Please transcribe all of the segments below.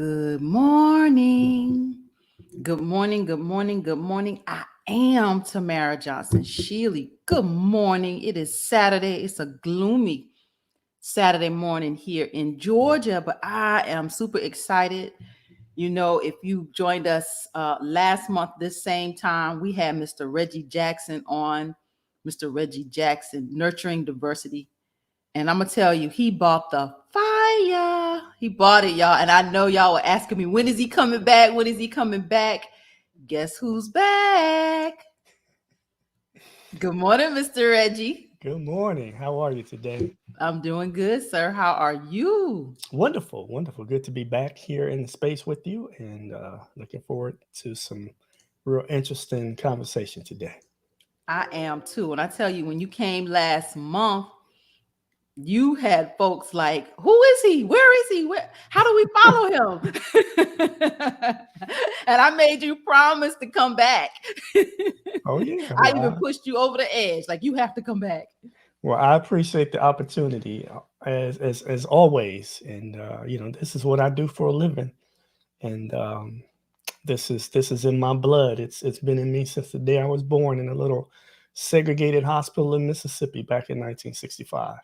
Good morning. Good morning. Good morning. Good morning. I am Tamara Johnson Shealey. Good morning. It is Saturday. It's a gloomy Saturday morning here in Georgia, but I am super excited. You know, if you joined us last month, this same time, we had Mr. Reggie Jackson on. Mr. Reggie Jackson, Nurturing Diversity. And I'm going to tell you, he bought the fire. He bought it, y'all. And I know y'all were asking me, when is he coming back? When is he coming back? Guess who's back? Good morning, Mr. Reggie. Good morning. How are you today? I'm doing good, sir. How are you? Wonderful, wonderful. Good to be back here in the space with you and looking forward to some real interesting conversation today. I am too. And I tell you, when you came last month, you had folks like, who is he? Where is he? How do we follow him? And I made you promise to come back. Oh, yeah. I even pushed you over the edge. Like, you have to come back. Well, I appreciate the opportunity as always. And, this is what I do for a living. And this is in my blood. It's been in me since the day I was born in a little segregated hospital in Mississippi back in 1965.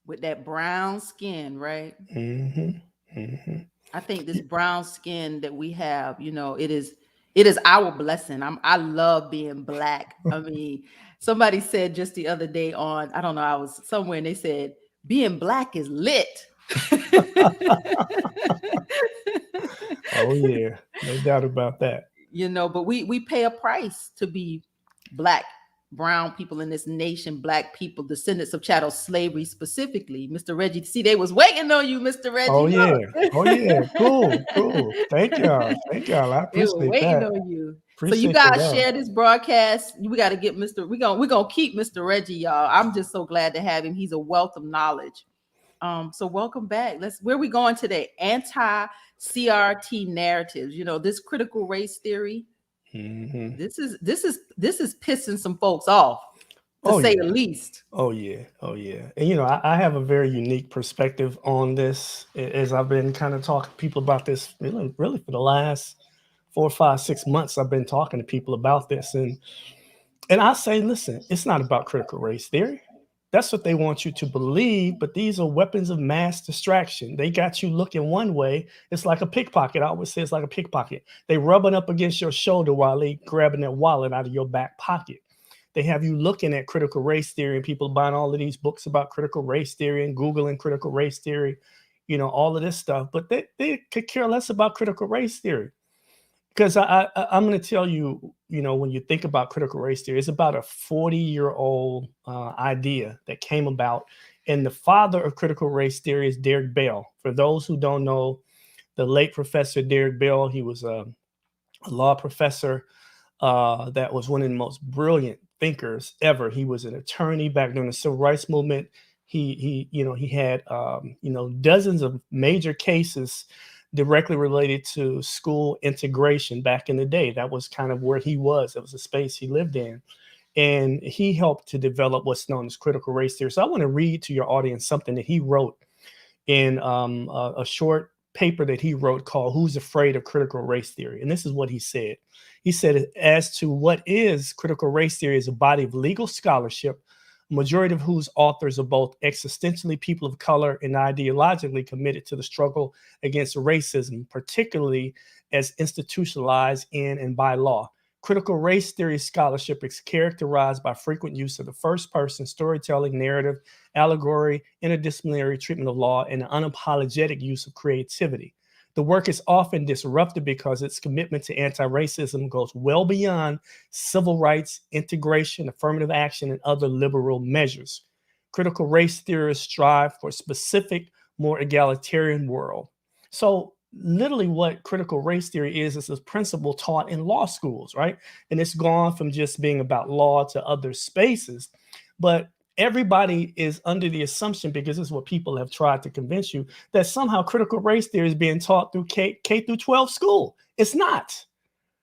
With that brown skin, right? Mm-hmm. Mm-hmm. I think this brown skin that we have, it is our blessing. I love being Black. I mean, somebody said just the other day I don't know, I was somewhere and they said, being Black is lit. Oh, yeah. No doubt about that. But we pay a price to be Black, brown people in this nation, Black people, descendants of chattel slavery specifically. Mr. Reggie, see, they was waiting on you, Mr. Reggie. Oh, yeah. Oh, yeah. Cool. Thank y'all. I They were appreciate waiting that. on you. So you Appreciate guys that. share this broadcast. We got to get we're gonna keep Mr. Reggie, y'all. I'm just so glad to have him. He's a wealth of knowledge. So welcome back. Where are we going today? Anti-CRT narratives. This critical race theory. Mm-hmm. This is pissing some folks off, to say the least. Oh, yeah. And, I have a very unique perspective on this, as I've been kind of talking to people about this really for the last 4, 5, 6 months. I've been talking to people about this. And I say, listen, it's not about critical race theory. That's what they want you to believe, but these are weapons of mass distraction. They got you looking one way. It's like a pickpocket. I always say it's like a pickpocket. They rubbing up against your shoulder while they grabbing that wallet out of your back pocket. They have you looking at critical race theory, and people buying all of these books about critical race theory and Googling critical race theory, all of this stuff. But they could care less about critical race theory. Because I'm going to tell you, when you think about critical race theory, it's about a 40-year-old idea that came about. And the father of critical race theory is Derek Bell. For those who don't know, the late Professor Derek Bell, he was a law professor that was one of the most brilliant thinkers ever. He was an attorney back during the Civil Rights Movement. He had dozens of major cases directly related to school integration back in the day. That was kind of where he was. It was a space he lived in. And he helped to develop what's known as critical race theory. So I want to read to your audience something that he wrote in a short paper that he wrote called Who's Afraid of Critical Race Theory? And this is what he said. He said, as to what is critical race theory is a body of legal scholarship, majority of whose authors are both existentially people of color and ideologically committed to the struggle against racism, particularly as institutionalized in and by law. Critical race theory scholarship is characterized by frequent use of the first person storytelling, narrative, allegory, interdisciplinary treatment of law, and an unapologetic use of creativity. The work is often disruptive because its commitment to anti-racism goes well beyond civil rights, integration, affirmative action, and other liberal measures. Critical race theorists strive for a specific, more egalitarian world. So literally what critical race theory is a principle taught in law schools, right? And it's gone from just being about law to other spaces. But everybody is under the assumption, because this is what people have tried to convince you, that somehow critical race theory is being taught through K through 12 school. It's not.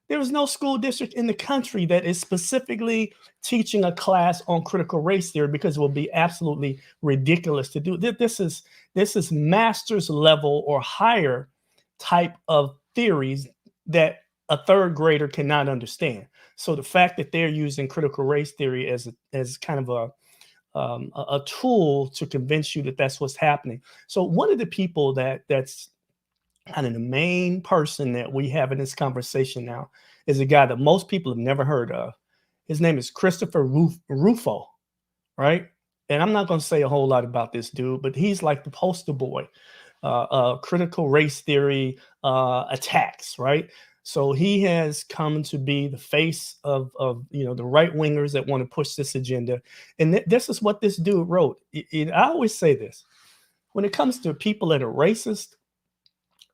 There is no school district in the country that is specifically teaching a class on critical race theory, because it will be absolutely ridiculous to do. This is master's level or higher type of theories that a third grader cannot understand. So the fact that they're using critical race theory as kind of a tool to convince you that that's what's happening. So one of the people that's kind of the main person that we have in this conversation now is a guy that most people have never heard of. His name is Christopher Rufo, right? And I'm not going to say a whole lot about this dude, but he's like the poster boy, critical race theory attacks, right? So he has come to be the face of the right wingers that want to push this agenda. And this is what this dude wrote. I always say this: when it comes to people that are racist,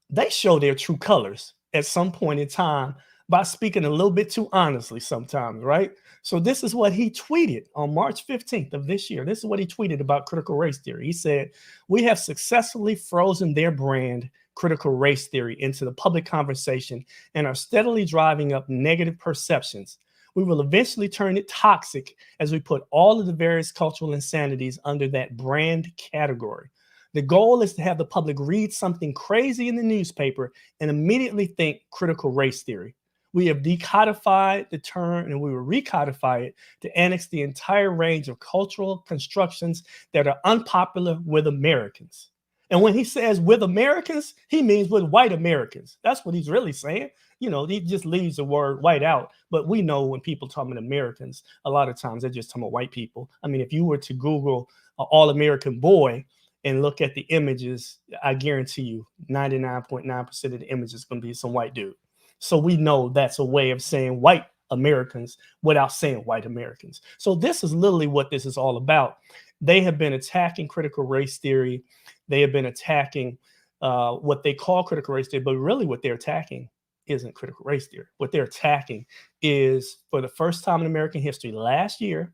they show their true colors at some point in time by speaking a little bit too honestly sometimes, right? So this is what he tweeted on March 15th of this year. This is what he tweeted about critical race theory. He said, "We have successfully frozen their brand, critical race theory, into the public conversation and are steadily driving up negative perceptions. We will eventually turn it toxic as we put all of the various cultural insanities under that brand category. The goal is to have the public read something crazy in the newspaper and immediately think critical race theory. We have decodified the term and we will recodify it to annex the entire range of cultural constructions that are unpopular with Americans." And when he says with Americans, he means with white Americans. That's what he's really saying. He just leaves the word white out. But we know when people talk about Americans, a lot of times they're just talking about white people. I mean, if you were to Google all-American boy and look at the images, I guarantee you 99.9% of the images is going to be some white dude. So we know that's a way of saying white Americans without saying white Americans. So this is literally what this is all about. They have been attacking critical race theory. They have been attacking what they call critical race theory, but really what they're attacking isn't critical race theory. What they're attacking is, for the first time in American history, last year,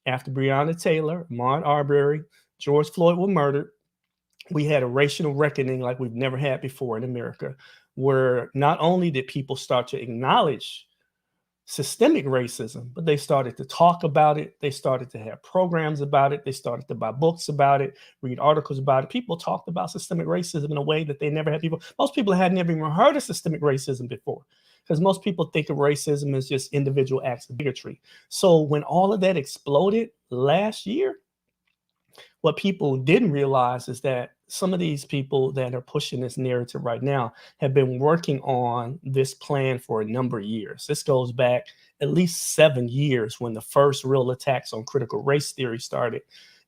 after Breonna Taylor, Ahmaud Arbery, George Floyd were murdered, we had a racial reckoning like we've never had before in America, where not only did people start to acknowledge systemic racism, but they started to talk about it. They started to have programs about it. They started to buy books about it, read articles about it. People talked about systemic racism in a way that they never had. Most people had never even heard of systemic racism before, because most people think of racism as just individual acts of bigotry. So when all of that exploded last year, what people didn't realize is that some of these people that are pushing this narrative right now have been working on this plan for a number of years. This goes back at least 7 years when the first real attacks on critical race theory started.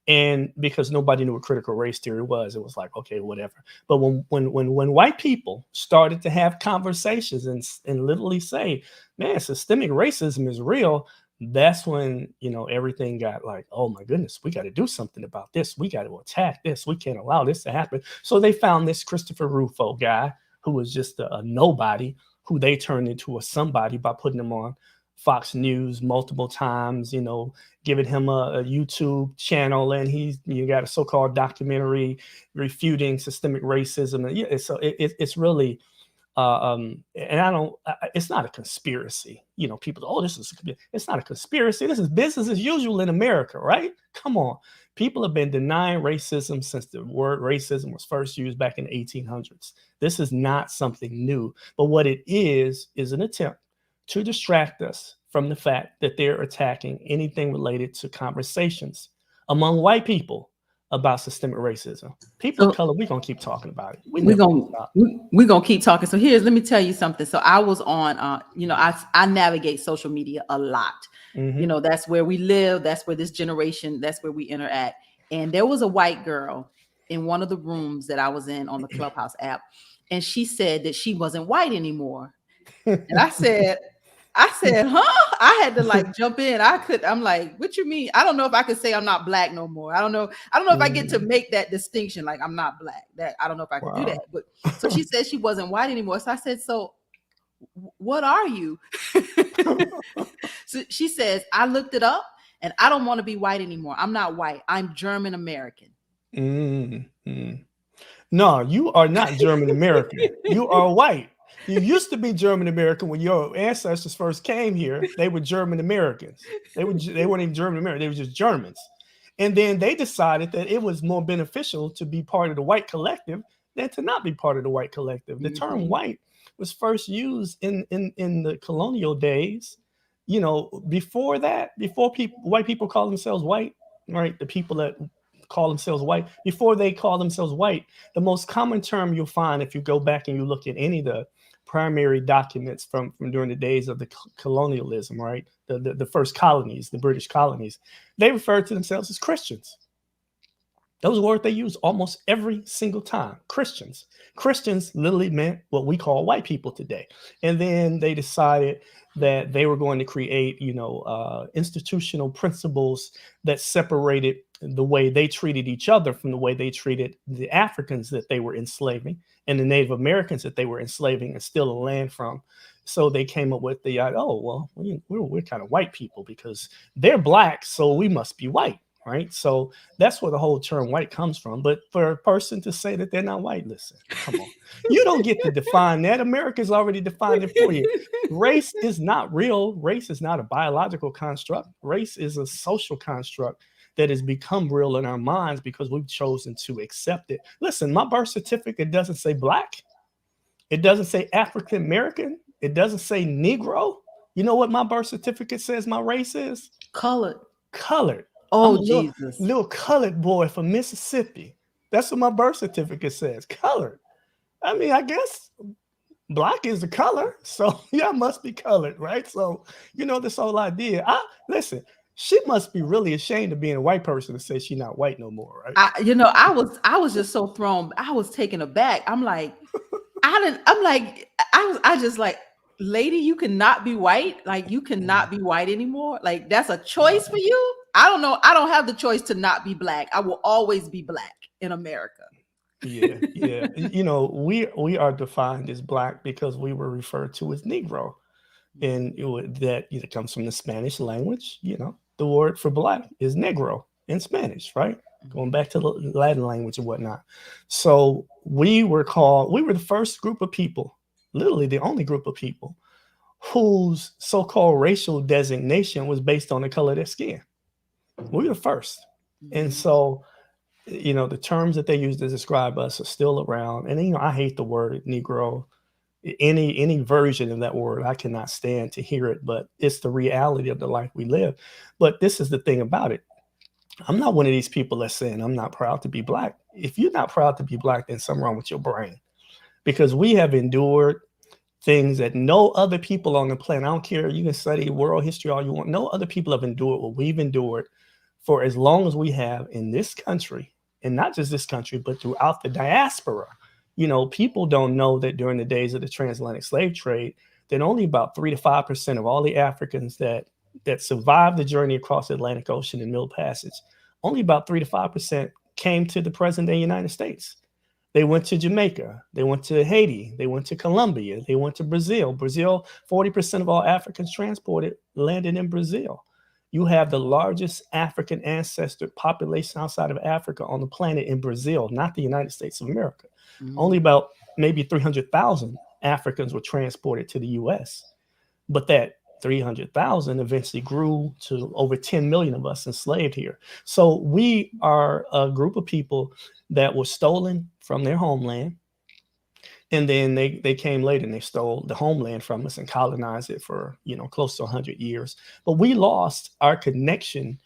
And because nobody knew what critical race theory was, it was like, okay, whatever. But when white people started to have conversations and literally say, man, systemic racism is real, that's when, everything got like, oh my goodness, we got to do something about this. We got to attack this. We can't allow this to happen. So they found this Christopher Rufo guy who was just a nobody, who they turned into a somebody by putting him on Fox News multiple times, giving him a YouTube channel, and you got a so-called documentary refuting systemic racism. And so it's really, and it's not a conspiracy. People, oh, it's not a conspiracy. This is business as usual in America, right? Come on. People have been denying racism since the word racism was first used back in the 1800s. This is not something new, but what it is an attempt to distract us from the fact that they're attacking anything related to conversations among white people about systemic racism. People of color, we're going to keep talking about it. We're going to keep talking. So let me tell you something. So I was on, I navigate social media a lot. Mm-hmm. That's where we live. That's where this generation, that's where we interact. And there was a white girl in one of the rooms that I was in on the Clubhouse app. And she said that she wasn't white anymore. And I said, huh? I had to jump in. I'm like, what you mean? I don't know if I could say I'm not black no more. I don't know if I get to make that distinction. Like, I'm not black. That I don't know if I could do that. But so she said she wasn't white anymore. So I said, so what are you? So she says, I looked it up and I don't want to be white anymore. I'm not white. I'm German American. Mm-hmm. No, you are not German American. You are white. You used to be German American when your ancestors first came here. They were German Americans. They weren't even German American. They were just Germans. And then they decided that it was more beneficial to be part of the white collective than to not be part of the white collective. The term Mhm. white was first used in the colonial days. You know, before that, before white people call themselves white, right? The people that call themselves white, before they call themselves white, the most common term you'll find if you go back and you look at any of the primary documents from during the days of the colonialism, right? The first colonies, the British colonies, they referred to themselves as Christians. Those words they use almost every single time. Christians. Christians literally meant what we call white people today. And then they decided that they were going to create, institutional principles that separated the way they treated each other from the way they treated the Africans that they were enslaving and the Native Americans that they were enslaving and stealing land from. So they came up with the, we're kind of white people because they're black, so we must be white, right? So that's where the whole term white comes from. But for a person to say that they're not white, listen, come on. You don't get to define that. America's already defined it for you. Race is not real. Race is not a biological construct. Race is a social construct that has become real in our minds because we've chosen to accept it. Listen, my birth certificate doesn't say black. It doesn't say African American. It doesn't say Negro. You know what my birth certificate says my race is? Colored. Colored. I'm Oh, a little, Jesus. little colored boy from Mississippi. That's what my birth certificate says. Colored. I mean, I guess black is the color. So yeah, I must be colored, right? So, this whole idea. Listen, she must be really ashamed of being a white person to say she's not white no more, right? I was just so thrown. I was taken aback. I'm like, I just like, lady, you cannot be white. Like, you cannot be white anymore. Like, that's a choice for you. I don't know. I don't have the choice to not be black. I will always be black in America. Yeah, yeah. We are defined as black because we were referred to as Negro. And that comes from the Spanish language. The word for black is negro in Spanish, right? Going back to the Latin language and whatnot. So we were the first group of people, literally the only group of people whose so-called racial designation was based on the color of their skin. We were the first. And Mhm. so, the terms that they use to describe us are still around. And, I hate the word Negro. Any version of that word, I cannot stand to hear it, but it's the reality of the life we live. But this is the thing about it. I'm not one of these people that's saying I'm not proud to be black. If you're not proud to be black, then something wrong with your brain, because we have endured things that no other people on the planet, I don't care, you can study world history all you want, no other people have endured what we've endured for as long as we have in this country, and not just this country, but throughout the diaspora. People don't know that during the days of the transatlantic slave trade, that only about 3 to 5% of all the Africans that survived the journey across the Atlantic Ocean and Middle Passage, only about 3 to 5% came to the present day United States. They went to Jamaica, they went to Haiti, they went to Colombia, they went to Brazil. Brazil, 40% of all Africans transported landed in Brazil. You have the largest African ancestor population outside of Africa on the planet in Brazil, not the United States of America. Only Mhm. about maybe 300,000 Africans were transported to the US. But that 300,000 eventually grew to over 10 million of us enslaved here. So we are a group of people that were stolen from their homeland. And then they came later and they stole the homeland from us and colonized it for, close to 100 years. But we lost our connection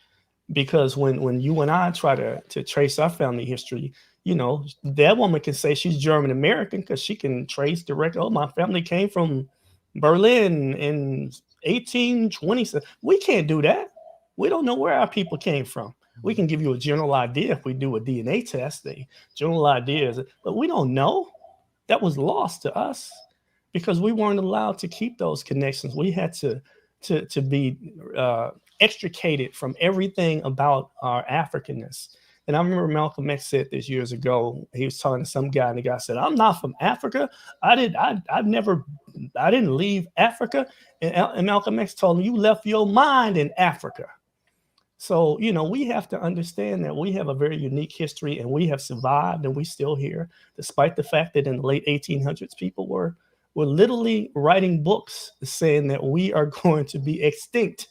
because when you and I try to trace our family history, that woman can say she's German American because she can trace direct. Oh, my family came from Berlin in 1820. We can't do that. We don't know where our people came from. We can give you a general idea if we do a DNA test. The general idea is, but we don't know. That was lost to us because we weren't allowed to keep those connections. We had to be extricated from everything about our Africanness. And I remember Malcolm X said this years ago. He was talking to some guy, and the guy said, "I'm not from Africa. I didn't leave Africa." And Malcolm X told him, "You left your mind in Africa." So, we have to understand that we have a very unique history and we have survived and we still here, despite the fact that in the late 1800s, people were literally writing books saying that we are going to be extinct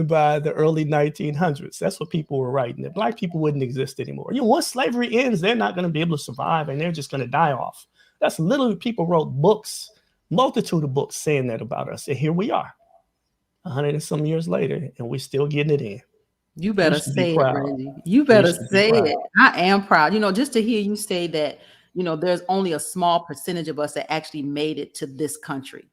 by the early 1900s. That's what people were writing, that black people wouldn't exist anymore. Once slavery ends, they're not going to be able to survive and they're just going to die off. That's literally, people wrote books, multitude of books saying that about us. And here we are, 100 and some years later, and we're still getting it in. You We better should be say it, proud. Reggie. You We better should be say proud. it. I am proud. Just to hear you say that, there's only a small percentage of us that actually made it to this country.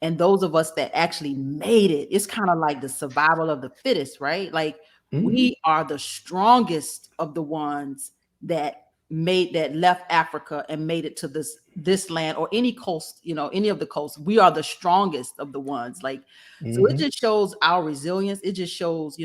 And those of us that actually made it, it's kind of like the survival of the fittest, right? Like Mhm. we are the strongest of the ones that left Africa and made it to this land or any coast, any of the coasts. We are the strongest of the ones. Like, so it Mhm. just shows our resilience. It just shows,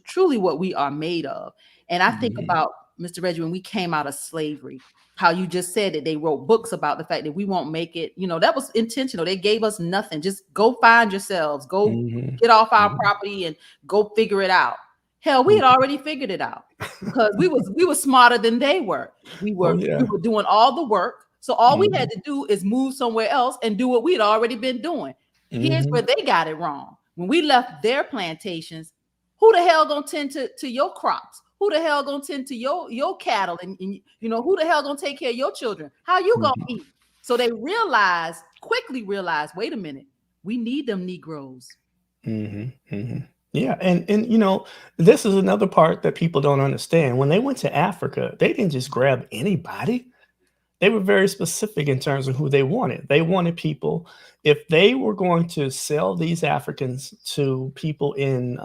truly what we are made of. And I think Mhm. about, Mr. Reggie, when we came out of slavery, how you just said that they wrote books about the fact that we won't make it. That was intentional. They gave us nothing. Just go find yourselves, go Mhm. get off our Mhm. property and go figure it out. Hell, we had Mhm. already figured it out because we were smarter than they were. We Oh were we yeah. were doing all the work. So all we had Mhm. to do is move somewhere else and do what we'd already been doing. Here's where Mhm. they got it wrong. When we left their plantations, who the hell gonna tend to your crops? Who the hell gonna tend to your cattle? And who the hell gonna take care of your children? How you gonna Mhm. eat? So they quickly realized, wait a minute, we need them Negroes. Mhm. Mhm. Yeah, and this is another part that people don't understand. When they went to Africa, they didn't just grab anybody. They were very specific in terms of who they wanted. They wanted people, if they were going to sell these Africans to people in,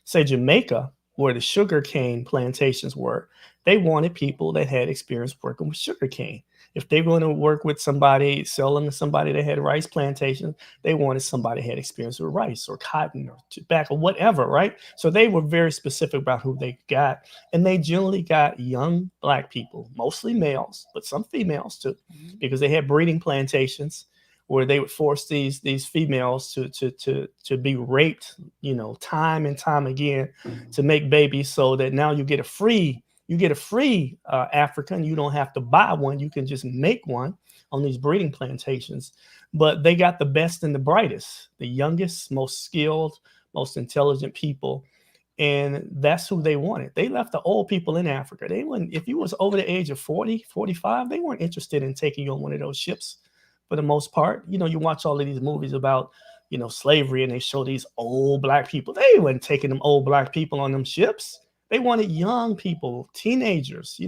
say, Jamaica, where the sugar cane plantations were, they wanted people that had experience working with sugar cane. If they were going to work with somebody, sell them to somebody that had rice plantations, they wanted somebody that had experience with rice or cotton or tobacco, whatever, right? So they were very specific about who they got, and they generally got young black people, mostly males, but some females too, Mhm. because they had breeding plantations where they would force these females to be raped, time and time again, to make babies, so that now you get a free African. You don't have to buy one. You can just make one on these breeding plantations. But they got the best and the brightest, the youngest, most skilled, most intelligent people, and that's who they wanted. They left the old people in Africa. They wouldn't, if you was over the age of 40, 45, they weren't interested in taking you on one of those ships for the most part. You watch all of these movies about, slavery, and they show these old black people. They weren't taking them old black people on them ships. They wanted young people, teenagers,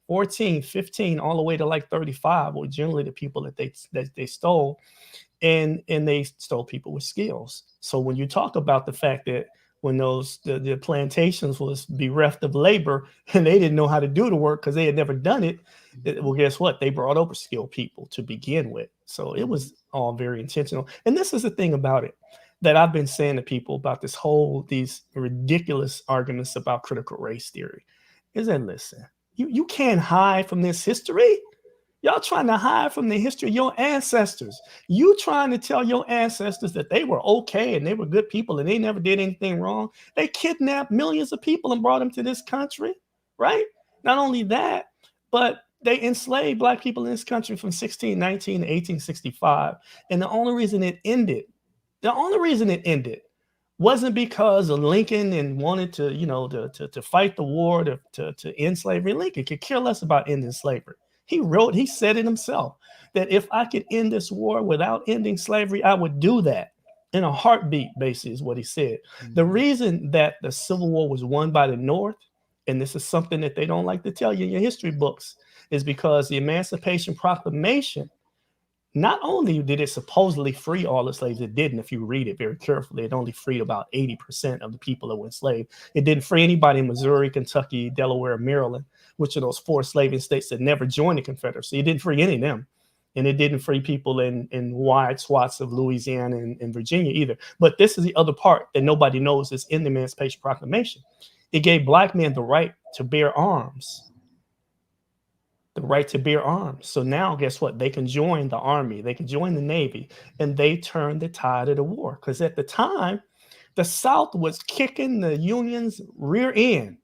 14, 15, all the way to like 35, were generally the people that they stole, and they stole people with skills. So when you talk about the fact that when the plantations was bereft of labor and they didn't know how to do the work because they had never done it, well, guess what? They brought over skilled people to begin with. So it Mhm. was all very intentional. And this is the thing about it that I've been saying to people about these ridiculous arguments about critical race theory, is that, listen, you can't hide from this history. Y'all trying to hide from the history of your ancestors. You trying to tell your ancestors that they were okay and they were good people and they never did anything wrong. They kidnapped millions of people and brought them to this country, right? Not only that, but they enslaved black people in this country from 1619 to 1865. And the only reason it ended wasn't because of Lincoln and wanted to, to fight the war to end slavery. Lincoln could care less about ending slavery. He said it himself, that if I could end this war without ending slavery, I would do that in a heartbeat, basically, is what he said. The Mhm. reason that the Civil War was won by the North, and this is something that they don't like to tell you in your history books, is because the Emancipation Proclamation, not only did it supposedly free all the slaves, it didn't. If you read it very carefully, it only freed about 80% of the people that were enslaved. It didn't free anybody in Missouri, Kentucky, Delaware, Maryland, which are those four slaving states that never joined the Confederacy. It didn't free any of them. And it didn't free people in wide swaths of Louisiana and Virginia either. But this is the other part that nobody knows is in the Emancipation Proclamation. It gave black men the right to bear arms, the right to bear arms. So now, guess what? They can join the army, they can join the Navy, and they turned the tide of the war. Because at the time, the South was kicking the Union's rear end.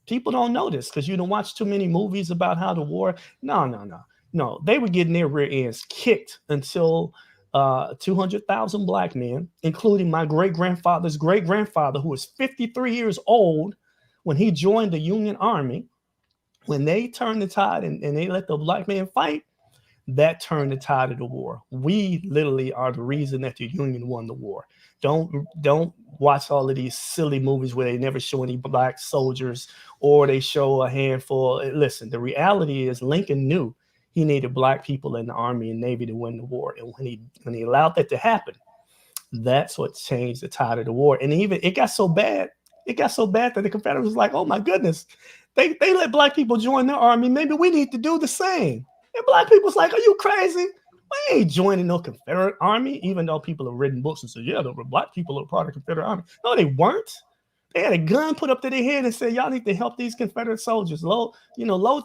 People don't know this because you don't watch too many movies about how the war. No, no, no, no. They were getting their rear ends kicked until 200,000 black men, including my great-grandfather's great-grandfather, who was 53 years old when he joined the Union Army. When they turned the tide and they let the black men fight, that turned the tide of the war. We literally are the reason that the Union won the war. Don't watch all of these silly movies where they never show any black soldiers or they show a handful. Listen, the reality is Lincoln knew he needed black people in the Army and Navy to win the war. And when he allowed that to happen, that's what changed the tide of the war. And even it got so bad that the Confederates was like, oh my goodness, they let black people join their army. Maybe we need to do the same. And black people's like, are you crazy? We ain't joining no Confederate army, even though people have written books and said, yeah, the black people are part of the Confederate army. No, they weren't. They had a gun put up to their head and said, y'all need to help these Confederate soldiers, load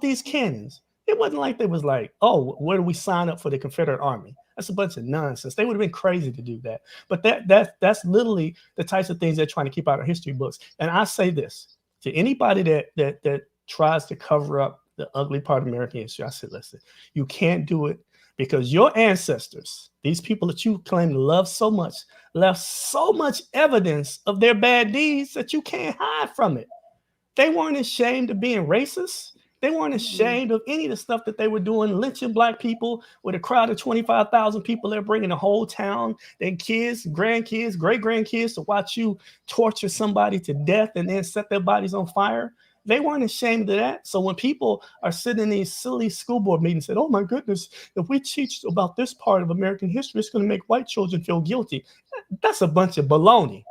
these cannons. It wasn't like they was like, oh, where do we sign up for the Confederate army? That's a bunch of nonsense. They would have been crazy to do that. But that's literally the types of things they're trying to keep out of history books. And I say this to anybody that tries to cover up the ugly part of American history. I said, listen, you can't do it because your ancestors, these people that you claim to love so much, left so much evidence of their bad deeds that you can't hide from it. They weren't ashamed of being racist. They weren't ashamed of any of the stuff that they were doing, lynching black people with a crowd of 25,000 people. They're bringing the whole town, their kids, grandkids, great-grandkids to watch you torture somebody to death and then set their bodies on fire. They weren't ashamed of that. So when people are sitting in these silly school board meetings and say, oh my goodness, if we teach about this part of American history, it's going to make white children feel guilty. That's a bunch of baloney.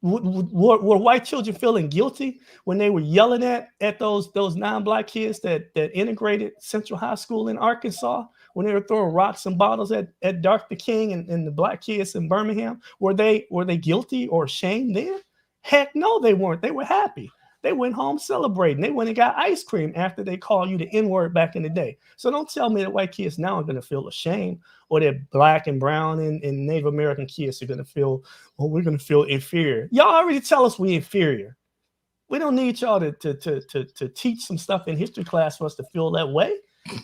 Were white children feeling guilty when they were yelling at those non-black kids that integrated Central High School in Arkansas, when they were throwing rocks and bottles at Dr. King and the black kids in Birmingham? Were they guilty or ashamed then? Heck no, they weren't. They were happy. They went home celebrating. They went and got ice cream after they called you the N-word back in the day. So don't tell me that white kids now are going to feel ashamed, or that black and brown and Native American kids are going to feel, oh, we're going to feel inferior. Y'all already tell us we're inferior. We don't need y'all to teach some stuff in history class for us to feel that way.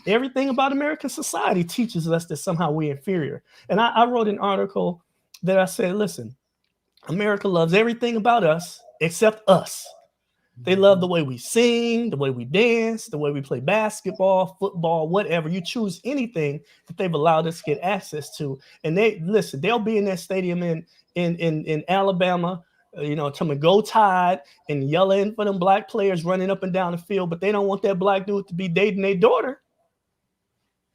Everything about American society teaches us that somehow we're inferior. And I wrote an article that I said, listen, America loves everything about us except us. They love the way we sing, the way we dance, the way we play basketball, football, whatever. You choose anything that they've allowed us to get access to. And they'll be in that stadium in Alabama, telling them go Tide and yelling for them black players running up and down the field. But they don't want that black dude to be dating their daughter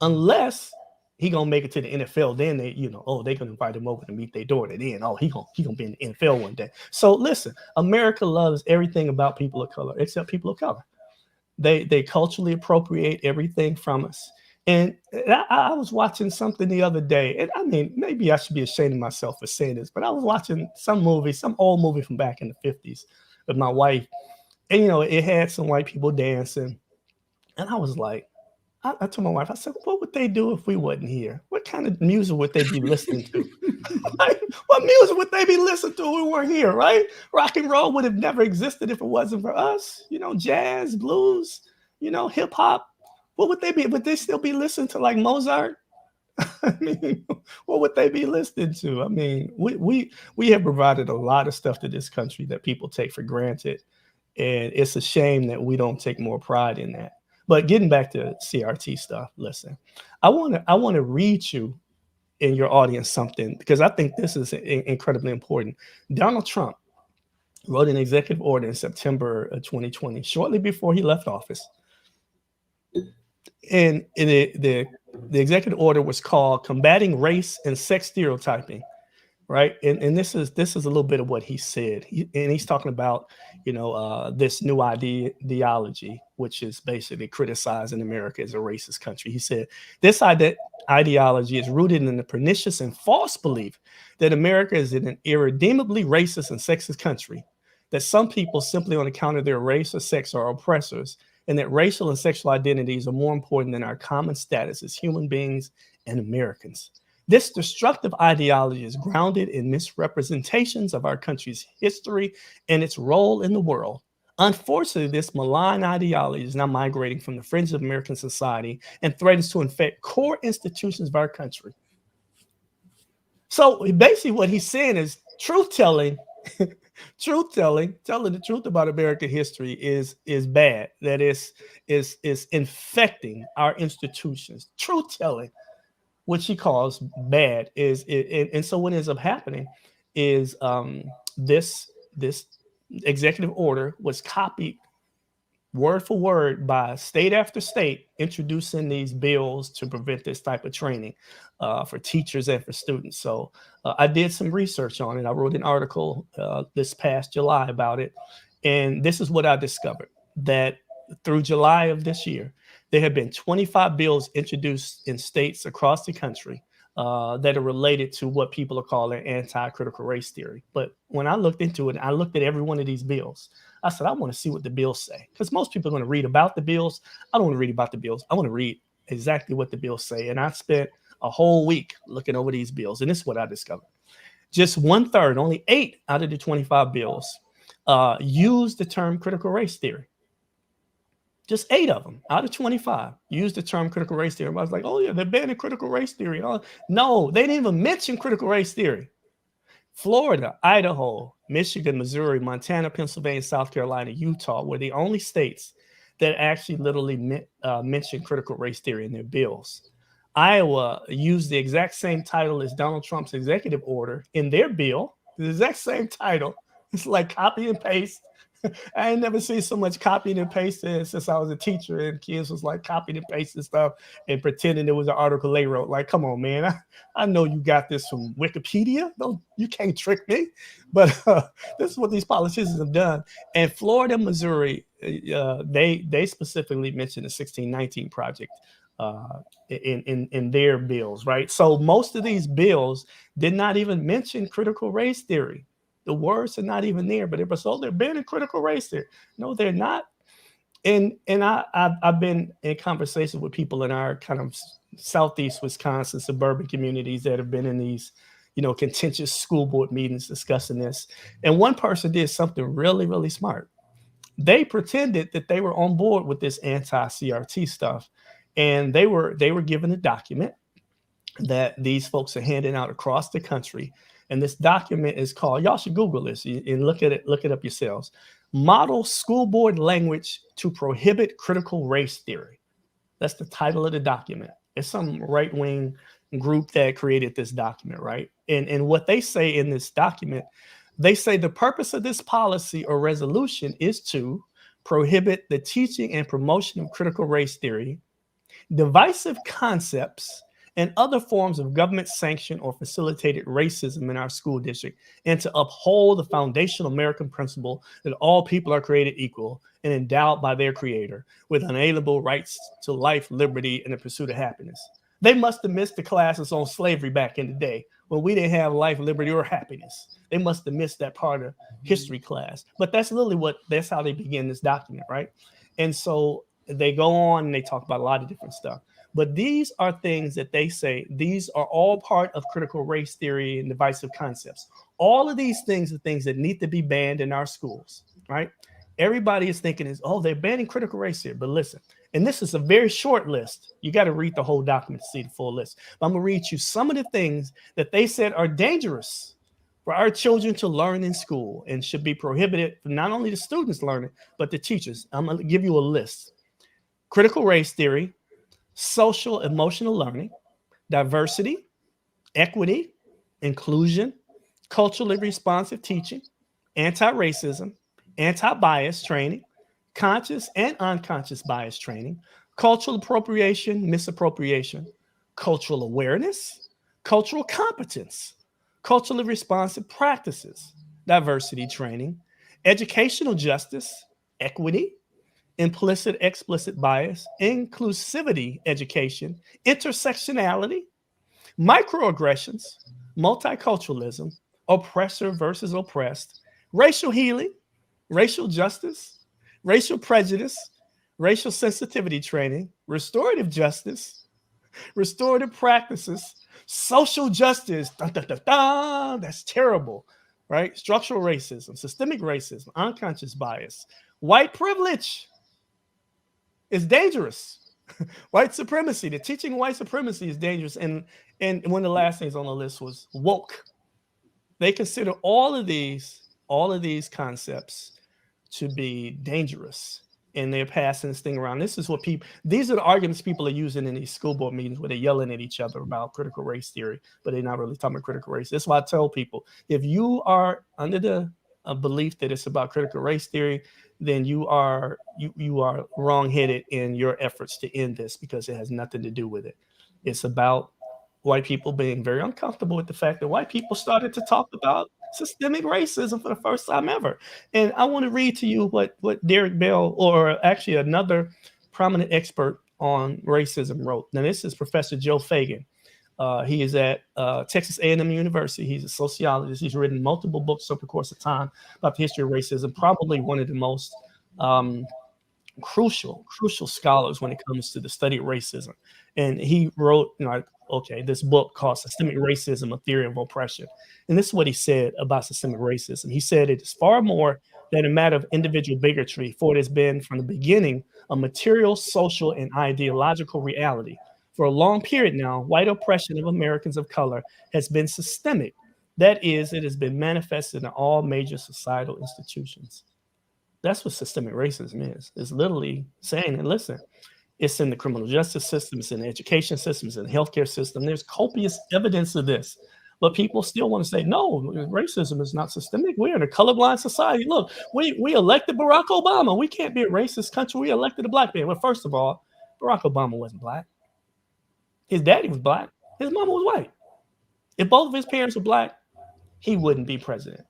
unless he gonna make it to the NFL. Then they can invite him over to meet their daughter. Then he gonna be in the NFL one day. So listen, America loves everything about people of color except people of color. They culturally appropriate everything from us. And I was watching something the other day, and I mean, maybe I should be ashamed of myself for saying this, but I was watching some old movie from back in the 50s with my wife, and it had some white people dancing, and I was like, I told my wife, I said, what would they do if we wasn't here? What kind of music would they be listening to? Like, what music would they be listening to if we weren't here, right? Rock and roll would have never existed if it wasn't for us. Jazz, blues, hip hop. What would they be? Would they still be listening to like Mozart? I mean, what would they be listening to? I mean, we have provided a lot of stuff to this country that people take for granted. And it's a shame that we don't take more pride in that. But getting back to CRT stuff, listen, I want to read you in your audience something, because I think this is incredibly important. Donald Trump wrote an executive order in September of 2020, shortly before he left office. And the executive order was called Combating Race and Sex Stereotyping. Right. And this is a little bit of what he said. He's talking about, this new ideology, which is basically criticizing America as a racist country. He said this ideology is rooted in the pernicious and false belief that America is an irredeemably racist and sexist country, that some people simply on account of their race or sex are oppressors, and that racial and sexual identities are more important than our common status as human beings and Americans. This destructive ideology is grounded in misrepresentations of our country's history and its role in the world. Unfortunately, this malign ideology is now migrating from the fringe of American society and threatens to infect core institutions of our country. So basically, what he's saying is truth telling, telling the truth about American history is bad. That is infecting our institutions. Truth telling, which he calls bad, and so what ends up happening is this executive order was copied word for word by state after state, introducing these bills to prevent this type of training for teachers and for students. So I did some research on it. I wrote an article this past July about it. And this is what I discovered, that through July of this year, there have been 25 bills introduced in states across the country that are related to what people are calling anti-critical race theory. But when I looked into it, I looked at every one of these bills. I said, I want to see what the bills say, because most people are going to read about the bills. I don't want to read about the bills. I want to read exactly what the bills say. And I spent a whole week looking over these bills. And this is what I discovered. Just 1/3, only 8 out of the 25 bills use the term critical race theory. Just 8 of them out of 25 use the term critical race theory. I was like, oh, yeah, they're banning critical race theory. Oh, no, they didn't even mention critical race theory. Florida, Idaho, Michigan, Missouri, Montana, Pennsylvania, South Carolina, Utah were the only states that actually literally mentioned critical race theory in their bills. Iowa used the exact same title as Donald Trump's executive order in their bill, the exact same title. It's like copy and paste. I ain't never seen so much copying and pasting since I was a teacher, and kids was like copying and pasting stuff and pretending it was an article they wrote. Like, come on, man. I know you got this from Wikipedia. No, you can't trick me. But this is what these politicians have done. And Florida, Missouri, they specifically mentioned the 1619 project in their bills, right? So most of these bills did not even mention critical race theory. The words are not even there, but they're banning critical race theory. No, they're not. And I've been in conversation with people in our kind of southeast Wisconsin suburban communities that have been in these, contentious school board meetings discussing this. And one person did something really, really smart. They pretended that they were on board with this anti-CRT stuff, and they were given a document that these folks are handing out across the country. And this document is called, y'all should Google this and look it up yourselves. Model School Board Language to Prohibit Critical Race Theory. That's the title of the document. It's some right-wing group that created this document, right? And what they say in this document, they say the purpose of this policy or resolution is to prohibit the teaching and promotion of critical race theory, divisive concepts, and other forms of government sanctioned or facilitated racism in our school district, and to uphold the foundational American principle that all people are created equal and endowed by their creator with unalienable rights to life, liberty, and the pursuit of happiness. They must have missed the classes on slavery back in the day when we didn't have life, liberty, or happiness. They must have missed that part of history class. But that's literally that's how they begin this document, right? And so they go on and they talk about a lot of different stuff. But these are things that they say, these are all part of critical race theory and divisive concepts. All of these things are things that need to be banned in our schools, right? Everybody is thinking they're banning critical race theory. But listen, and this is a very short list. You got to read the whole document to see the full list. But I'm going to read you some of the things that they said are dangerous for our children to learn in school and should be prohibited for not only the students learning, but the teachers. I'm going to give you a list. Critical race theory, social emotional learning, diversity, equity, inclusion, culturally responsive teaching, anti-racism, anti-bias training, conscious and unconscious bias training, cultural appropriation, misappropriation, cultural awareness, cultural competence, culturally responsive practices, diversity training, educational justice, equity, implicit, explicit bias, inclusivity education, intersectionality, microaggressions, multiculturalism, oppressor versus oppressed, racial healing, racial justice, racial prejudice, racial sensitivity training, restorative justice, restorative practices, social justice. Dun, dun, dun, dun, that's terrible, right? Structural racism, systemic racism, unconscious bias, white privilege. It's dangerous. White supremacy, the teaching white supremacy is dangerous. And one of the last things on the list was woke. They consider all of these concepts to be dangerous, and they're passing this thing around. This is what people, these are the arguments people are using in these school board meetings where they're yelling at each other about critical race theory, but they're not really talking about critical race. That's why I tell people, if you are under the belief that it's about critical race theory, then you are wrong-headed in your efforts to end this, because it has nothing to do with it. It's about white people being very uncomfortable with the fact that white people started to talk about systemic racism for the first time ever. And I want to read to you what Derek Bell, or actually another prominent expert on racism, wrote. Now, this is Professor Joe Fagan. He is at Texas A&M University. He's a sociologist. He's written multiple books over the course of time about the history of racism, probably one of the most crucial scholars when it comes to the study of racism. And he wrote, this book called Systemic Racism, A Theory of Oppression. And this is what he said about systemic racism. He said it is far more than a matter of individual bigotry, for it has been from the beginning a material, social, and ideological reality. For a long period now, white oppression of Americans of color has been systemic. That is, it has been manifested in all major societal institutions. That's what systemic racism is. It's literally saying, and listen, it's in the criminal justice system, it's in the education system, it's in the healthcare system. There's copious evidence of this. But people still want to say, no, racism is not systemic. We're in a colorblind society. Look, we elected Barack Obama. We can't be a racist country. We elected a black man. Well, first of all, Barack Obama wasn't black. His daddy was black. His mama was white. If both of his parents were black, he wouldn't be president.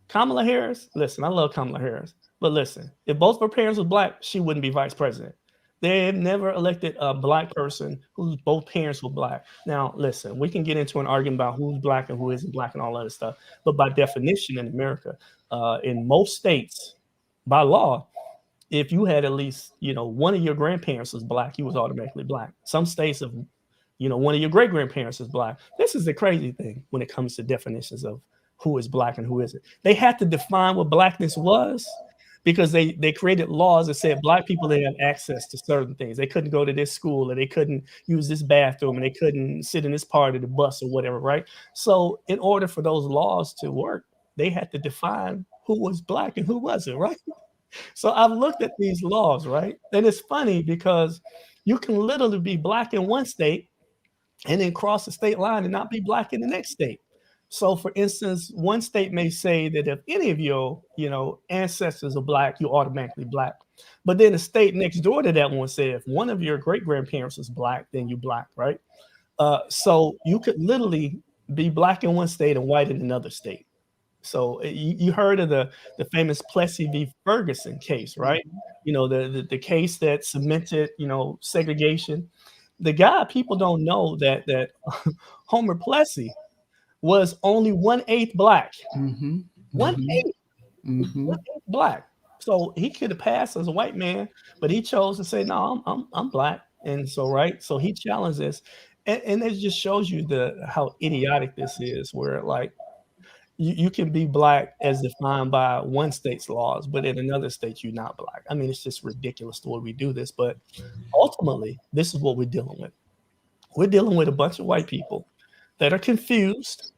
Kamala Harris, listen, I love Kamala Harris. But listen, if both of her parents were black, she wouldn't be vice president. They have never elected a black person whose both parents were black. Now, listen, we can get into an argument about who's black and who isn't black and all that stuff. But by definition in America, in most states, by law, if you had at least, one of your grandparents was black, you was automatically black. Some states have, one of your great grandparents is black. This is the crazy thing when it comes to definitions of who is black and who isn't. They had to define what blackness was, because they created laws that said black people didn't have access to certain things. They couldn't go to this school, or they couldn't use this bathroom, and they couldn't sit in this part of the bus or whatever, right? So in order for those laws to work, they had to define who was black and who wasn't, right? So I've looked at these laws, right? And it's funny because you can literally be black in one state and then cross the state line and not be black in the next state. So, for instance, one state may say that if any of your, ancestors are black, you're automatically black. But then the state next door to that one said if one of your great grandparents was black, then you're black, right? So you could literally be black in one state and white in another state. So you heard of the famous Plessy v. Ferguson case, right? The case that cemented, segregation. The guy, people don't know that Homer Plessy was only 1/8 black. Mm-hmm. 1/8. Mm-hmm. 1/8 black. So he could have passed as a white man, but he chose to say, no, I'm black. And so, right. So he challenged this. And it just shows you how idiotic this is, where like you can be black as defined by one state's laws, but in another state, you're not black. I mean, it's just ridiculous the way we do this. But ultimately, this is what we're dealing with. We're dealing with a bunch of white people that are confused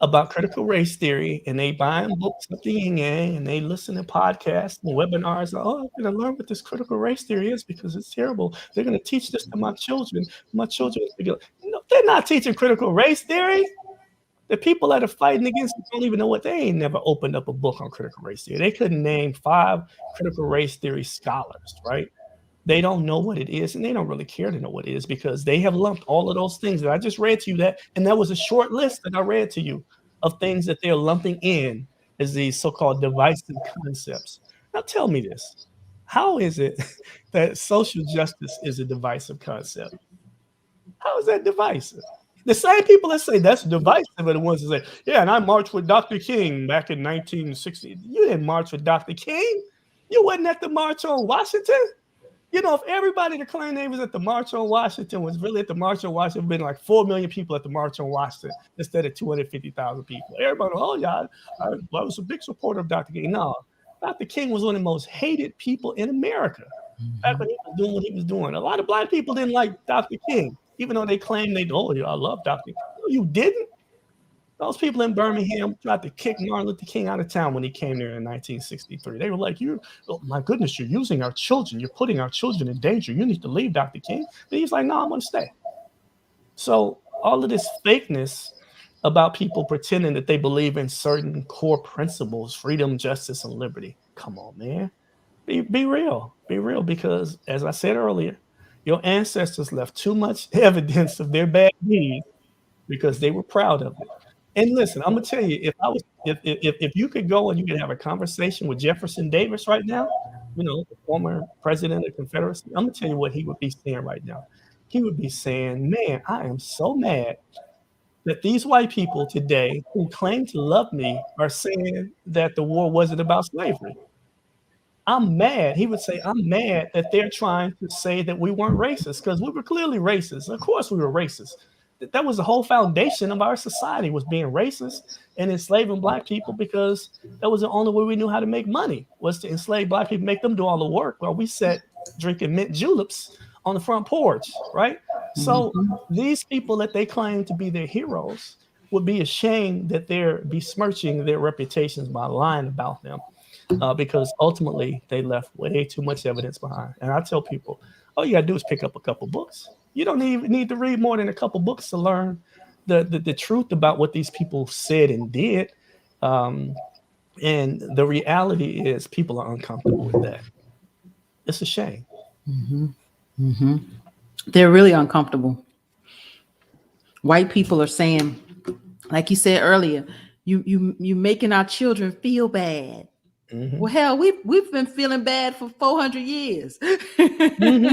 about critical race theory, and they buying books of the yin yang, and they listen to podcasts and webinars. Oh, I'm going to learn what this critical race theory is because it's terrible. They're going to teach this to my children. My children, no, they're not teaching critical race theory. The people that are fighting against it don't even know what. They ain't never opened up a book on critical race theory. They couldn't name 5 critical race theory scholars, right? They don't know what it is, and they don't really care to know what it is, because they have lumped all of those things that I just read to you, and that was a short list that I read to you of things that they're lumping in as these so-called divisive concepts. Now tell me this. How is it that social justice is a divisive concept? How is that divisive? The same people that say that's divisive are the ones that say, yeah, and I marched with Dr. King back in 1960. You didn't march with Dr. King. You wasn't at the March on Washington. If everybody that claimed they was at the March on Washington was really at the March on Washington, been like 4 million people at the March on Washington instead of 250,000 people. Everybody, oh yeah, I was a big supporter of Dr. King. No, Dr. King was one of the most hated people in America. back when he was doing what he was doing. A lot of black people didn't like Dr. King, even though they claimed they, oh, yeah, I love Dr. King. No, you didn't. Those people in Birmingham tried to kick Martin Luther King out of town when he came there in 1963. They were like, "You, oh my goodness, you're using our children. You're putting our children in danger. You need to leave, Dr. King." But he's like, "No, I'm going to stay." So all of this fakeness about people pretending that they believe in certain core principles, freedom, justice, and liberty. Come on, man. Be real. Be real, because as I said earlier, your ancestors left too much evidence of their bad deeds because they were proud of it. And listen, I'm gonna tell you, if I was if you could go and you could have a conversation with Jefferson Davis right now, the former president of the Confederacy, I'm gonna tell you what he would be saying right now. He would be saying, "Man, I am so mad that these white people today who claim to love me are saying that the war wasn't about slavery. I'm mad." He would say, "I'm mad that they're trying to say that we weren't racist, because we were clearly racist. Of course we were racist. That was the whole foundation of our society, was being racist and enslaving black people, because that was the only way we knew how to make money, was to enslave black people, make them do all the work while we sat drinking mint juleps on the front porch, right?" So Mhm. these people that they claim to be their heroes would be ashamed that they're besmirching their reputations by lying about them, because ultimately they left way too much evidence behind. And I tell people, all you gotta do is pick up a couple books. You don't even need to read more than a couple books to learn the truth about what these people said and did. Um, and the reality is, people are uncomfortable with that. It's a shame. They're really uncomfortable. White people are saying, like you said earlier, you making our children feel bad. Well, Hmm. hell, we've been feeling bad for 400 years. Hmm.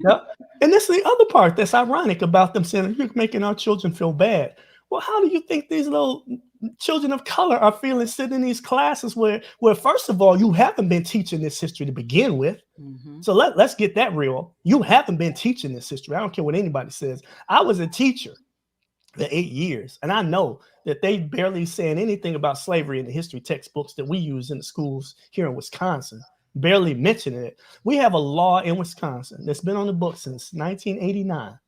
Yep. And this is the other part that's ironic about them saying, "You're making our children feel bad." Well, how do you think these little children of color are feeling sitting in these classes where first of all, you haven't been teaching this history to begin with? Mhm. So let's get that real. You haven't been teaching this history. I don't care what anybody says. I was a teacher for 8 years, and I know that they barely saying anything about slavery in the history textbooks that we use in the schools here in Wisconsin. Barely mentioning it. We have a law in Wisconsin that's been on the books since 1989,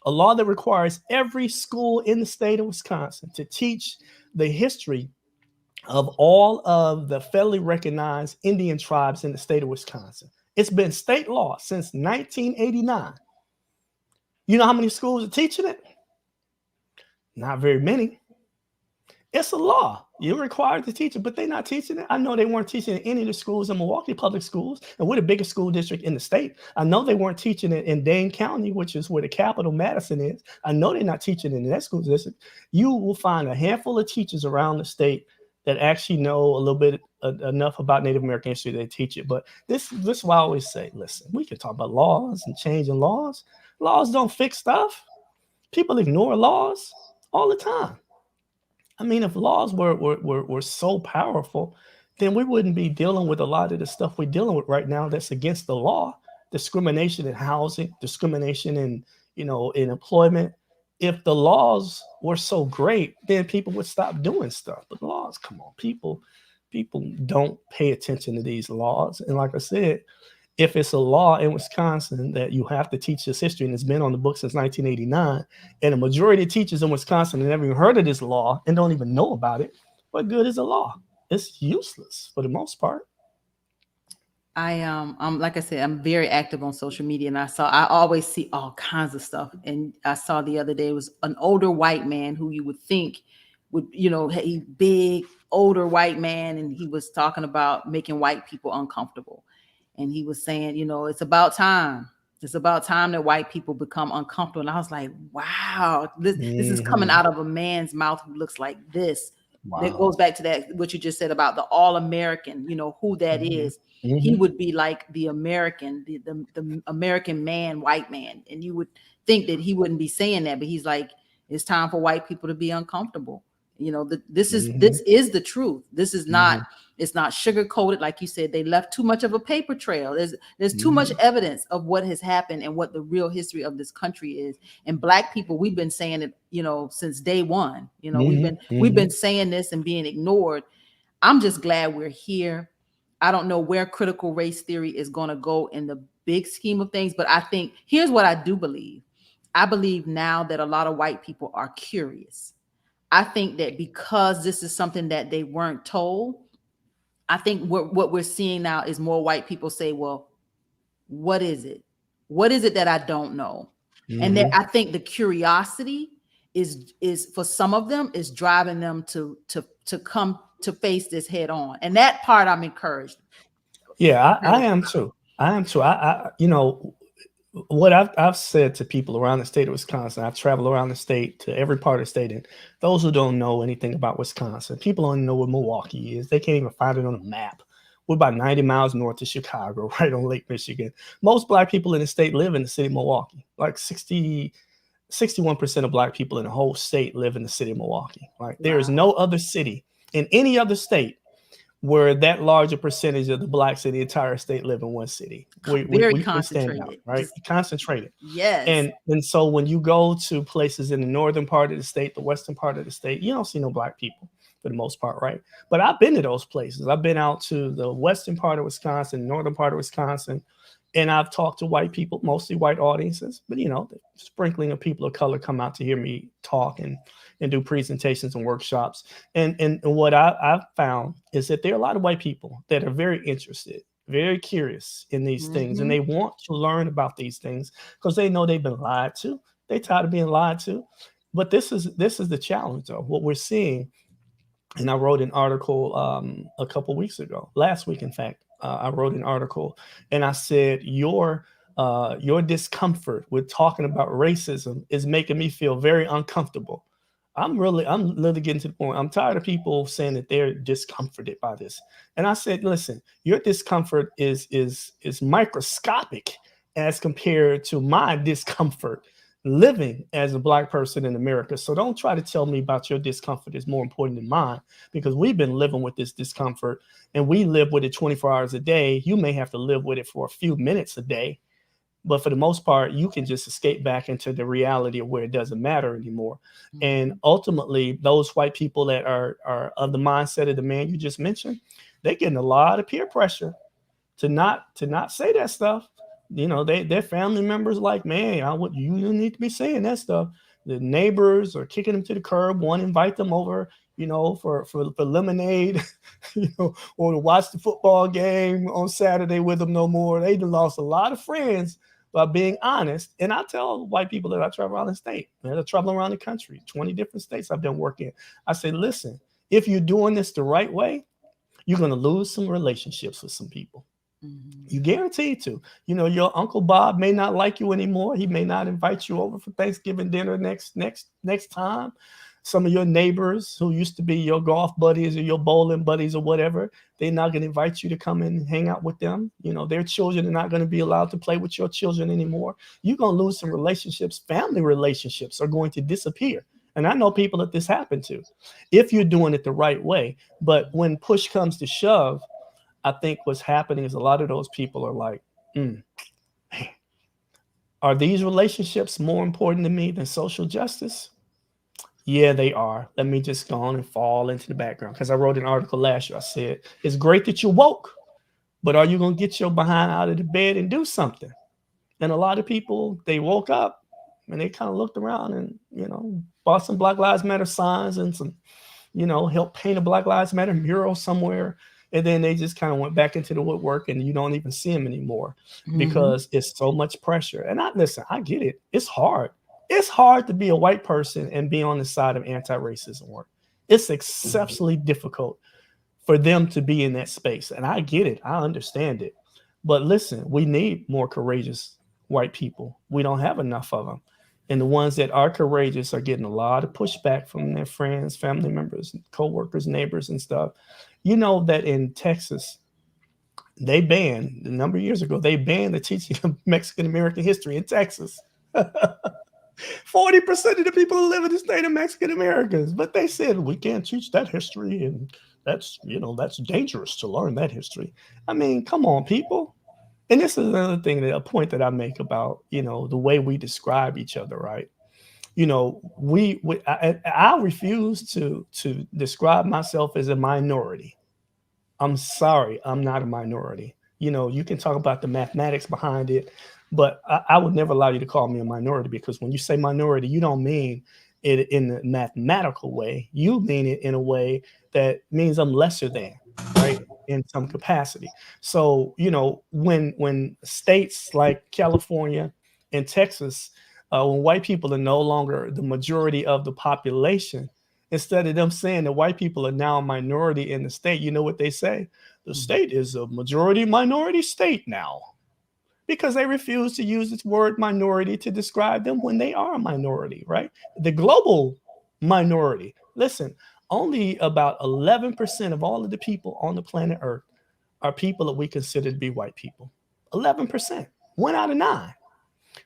a law that requires every school in the state of Wisconsin to teach the history of all of the federally recognized Indian tribes in the state of Wisconsin. It's been state law since 1989. You know how many schools are teaching it? Not very many. It's a law. You're required to teach it, but they're not teaching it. I know they weren't teaching it in any of the schools in Milwaukee Public Schools, and we're the biggest school district in the state. I know they weren't teaching it in Dane County, which is where the capital, Madison, is. I know they're not teaching it in that school district. You will find a handful of teachers around the state that actually know a little bit enough about Native American history. They teach it. But this is why I always say, listen, we can talk about laws and changing laws. Laws don't fix stuff. People ignore laws all the time. I mean, if laws were so powerful, then we wouldn't be dealing with a lot of the stuff we're dealing with right now that's against the law. Discrimination in housing, discrimination in employment. If the laws were so great, then people would stop doing stuff. But laws, come on, people don't pay attention to these laws. And like I said, if it's a law in Wisconsin that you have to teach this history, and it's been on the book since 1989, and a majority of teachers in Wisconsin have never even heard of this law and don't even know about it, what good is a law? It's useless for the most part. I'm like I said, I'm very active on social media, and I always see all kinds of stuff. And I saw the other day, it was an older white man who you would think would, he big older white man, and he was talking about making white people uncomfortable. And he was saying, it's about time. It's about time that white people become uncomfortable. And I was like, wow, this is coming Mhm. out of a man's mouth who looks like this. That Wow. goes back to that what you just said about the all American, who that Mhm. is. He Mhm. would be like the American, the American man, white man. And you would think that he wouldn't be saying that, but he's like, it's time for white people to be uncomfortable. This is Mhm. the truth. This is not, Mhm. it's not sugar coated. Like you said, they left too much of a paper trail. There's too much Mhm. evidence of what has happened and what the real history of this country is. And black people, we've been saying it, since day one. We've Mhm. been we've been Mhm. saying this and being ignored. I'm just glad we're here. I don't know where critical race theory is going to go in the big scheme of things, but I think here's what I do believe. I believe now that a lot of white people are curious. I think that because this is something that they weren't told, I think what we're seeing now is more white people say, well, what is it? What is it that I don't know? And that Hmm. I think the curiosity is for some of them is driving them to come to face this head on. And that part I'm encouraged. Yeah, I Encouraged am about. too. I am too. What I've said to people around the state of Wisconsin, I've traveled around the state to every part of the state. And those who don't know anything about Wisconsin, people don't know where Milwaukee is. They can't even find it on a map. We're about 90 miles north of Chicago, right on Lake Michigan. Most black people in the state live in the city of Milwaukee. Like 61% of black people in the whole state live in the city of Milwaukee. Like there is Wow. no other city in any other state where that larger percentage of the blacks in the entire state live in one city. Very We stand out, concentrated. right? Just Concentrated. yes. And so when you go to places in the northern part of the state, the western part of the state, you don't see no black people for the most part, right? But I've been to those places. I've been out to the western part of Wisconsin, northern part of Wisconsin, and I've talked to white people, mostly white audiences, but the sprinkling of people of color come out to hear me talk and do presentations and workshops. And what I've found is that there are a lot of white people that are very interested, very curious in these things, and Hmm. they want to learn about these things because they know they've been lied to. They tired of being lied to. But this is the challenge, though. What we're seeing, and I wrote an article a couple weeks ago, last week, in fact. I wrote an article, and I said your discomfort with talking about racism is making me feel very uncomfortable. I'm really getting to the point. I'm tired of people saying that they're discomforted by this. And I said, listen, your discomfort is microscopic as compared to my discomfort living as a black person in America. So don't try to tell me about your discomfort is more important than mine, because we've been living with this discomfort and we live with it 24 hours a day. You may have to live with it for a few minutes a day, but for the most part, you can just escape back into the reality of where it doesn't matter anymore. And Hmm. ultimately, those white people that are of the mindset of the man you just mentioned, they're getting a lot of peer pressure to not say that stuff. Their family members like, man, you need to be saying that stuff. The neighbors are kicking them to the curb, want to invite them over, for lemonade, or to watch the football game on Saturday with them no more. They done lost a lot of friends by being honest. And I tell white people that I travel around the state, man, I travel around the country, 20 different states I've been working. I say, listen, if you're doing this the right way, you're going to lose some relationships with some people. Hmm. You guaranteed to. Your Uncle Bob may not like you anymore. He may not invite you over for Thanksgiving dinner next time. Some of your neighbors who used to be your golf buddies or your bowling buddies or whatever, they're not going to invite you to come and hang out with them. Their children are not going to be allowed to play with your children anymore. You're going to lose some relationships. Family relationships are going to disappear. And I know people that this happened to, if you're doing it the right way. But when push comes to shove, I think what's happening is a lot of those people are like, mm, are these relationships more important to me than social justice? Yeah, they are. Let me just go on and fall into the background. Because I wrote an article last year. I said, it's great that you woke, but are you going to get your behind out of the bed and do something? And a lot of people, they woke up and they kind of looked around and, bought some Black Lives Matter signs and some, help paint a Black Lives Matter mural somewhere. And then they just kind of went back into the woodwork and you don't even see them anymore Hmm. because it's so much pressure. And listen, I get it. It's hard. It's hard to be a white person and be on the side of anti-racism work. It's exceptionally difficult for them to be in that space. And I get it. I understand it. But listen, we need more courageous white people. We don't have enough of them. And the ones that are courageous are getting a lot of pushback from their friends, family members, coworkers, neighbors, and stuff. You know that in Texas, they banned a number of years ago, they banned the teaching of Mexican American history in Texas. 40% of the people who live in the state are Mexican Americans, but they said we can't teach that history, and that's dangerous to learn that history. I mean, come on, people. And this is another thing, that a point that I make about the way we describe each other, right? I refuse to describe myself as a minority. I'm sorry, I'm not a minority. You know, you can talk about the mathematics behind it, but I would never allow you to call me a minority, because when you say minority, you don't mean it in the mathematical way. You mean it in a way that means I'm lesser than, right? In some capacity. So, you know, when states like California and Texas, when white people are no longer the majority of the population, instead of them saying that white people are now a minority in the state, you know what they say? The state is a majority minority state now, because they refuse to use this word minority to describe them when they are a minority, right? The global minority. Listen, only about 11% of all of the people on the planet Earth are people that we consider to be white people. 11%, one out of nine.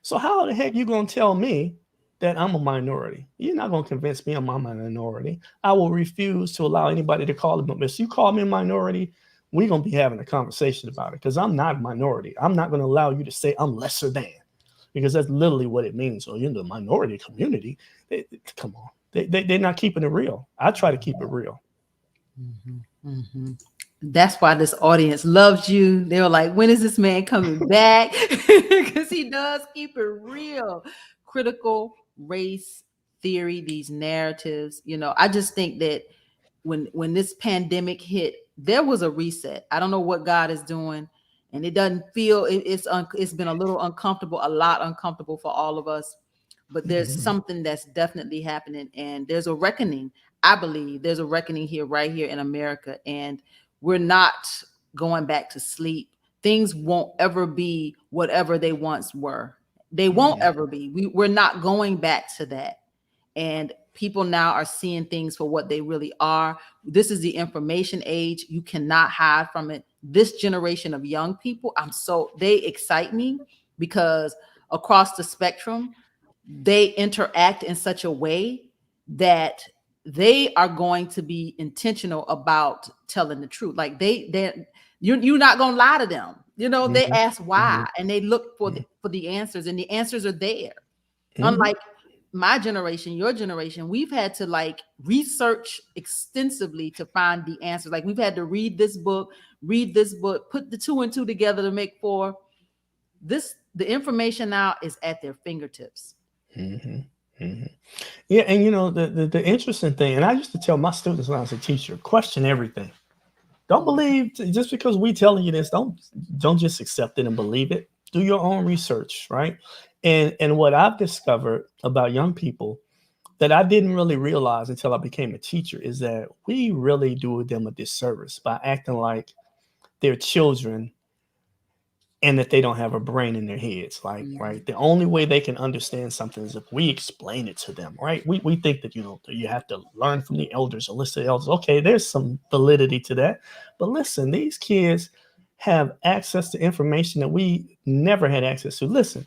So how the heck you gonna tell me that I'm a minority? You're not gonna convince me I'm a minority. I will refuse to allow anybody to call me. If you call me a minority, we're gonna be having a conversation about it, because I'm not a minority. I'm not gonna allow you to say I'm lesser than, because that's literally what it means. So you're in the minority community. Come on, they're not keeping it real. I try to keep it real. That's why this audience loves you. They were like, when is this man coming back? Because he does keep it real. Critical race theory, these narratives. You know, I just think that when this pandemic hit, there was a reset. I don't know what God is doing, and it doesn't feel it's been a little uncomfortable, a lot uncomfortable for all of us. But there's Mhm. something that's definitely happening, and there's a reckoning. I believe there's a reckoning here, right here in America, and we're not going back to sleep. Things won't ever be whatever they once were. They won't Mhm. ever be. We're not going back to that. And people now are seeing things for what they really are. This is the information age. You cannot hide from it. This generation of young people, they excite me, because across the spectrum, they interact in such a way that they are going to be intentional about telling the truth. Like you're not gonna lie to them. You know, they Mhm. ask why, Mhm. and they look Mhm. for the answers, and the answers are there. Mhm. Unlike my generation, your generation, we've had to like research extensively to find the answers. Like we've had to read this book, put the two and two together to make four. The information now is at their fingertips. Mhm. Mhm. Yeah, and you know the interesting thing, and I used to tell my students when I was a teacher, question everything. Don't believe just because we telling you this. Don't just accept it and believe it. Do your own research, right? And what I've discovered about young people that I didn't really realize until I became a teacher is that we really do them a disservice by acting like they're children and that they don't have a brain in their heads. Like, Mhm. right, the only way they can understand something is if we explain it to them, right? We think that, you know, you have to learn from the elders or listen to the elders. Okay, there's some validity to that. But listen, these kids have access to information that we never had access to. Listen,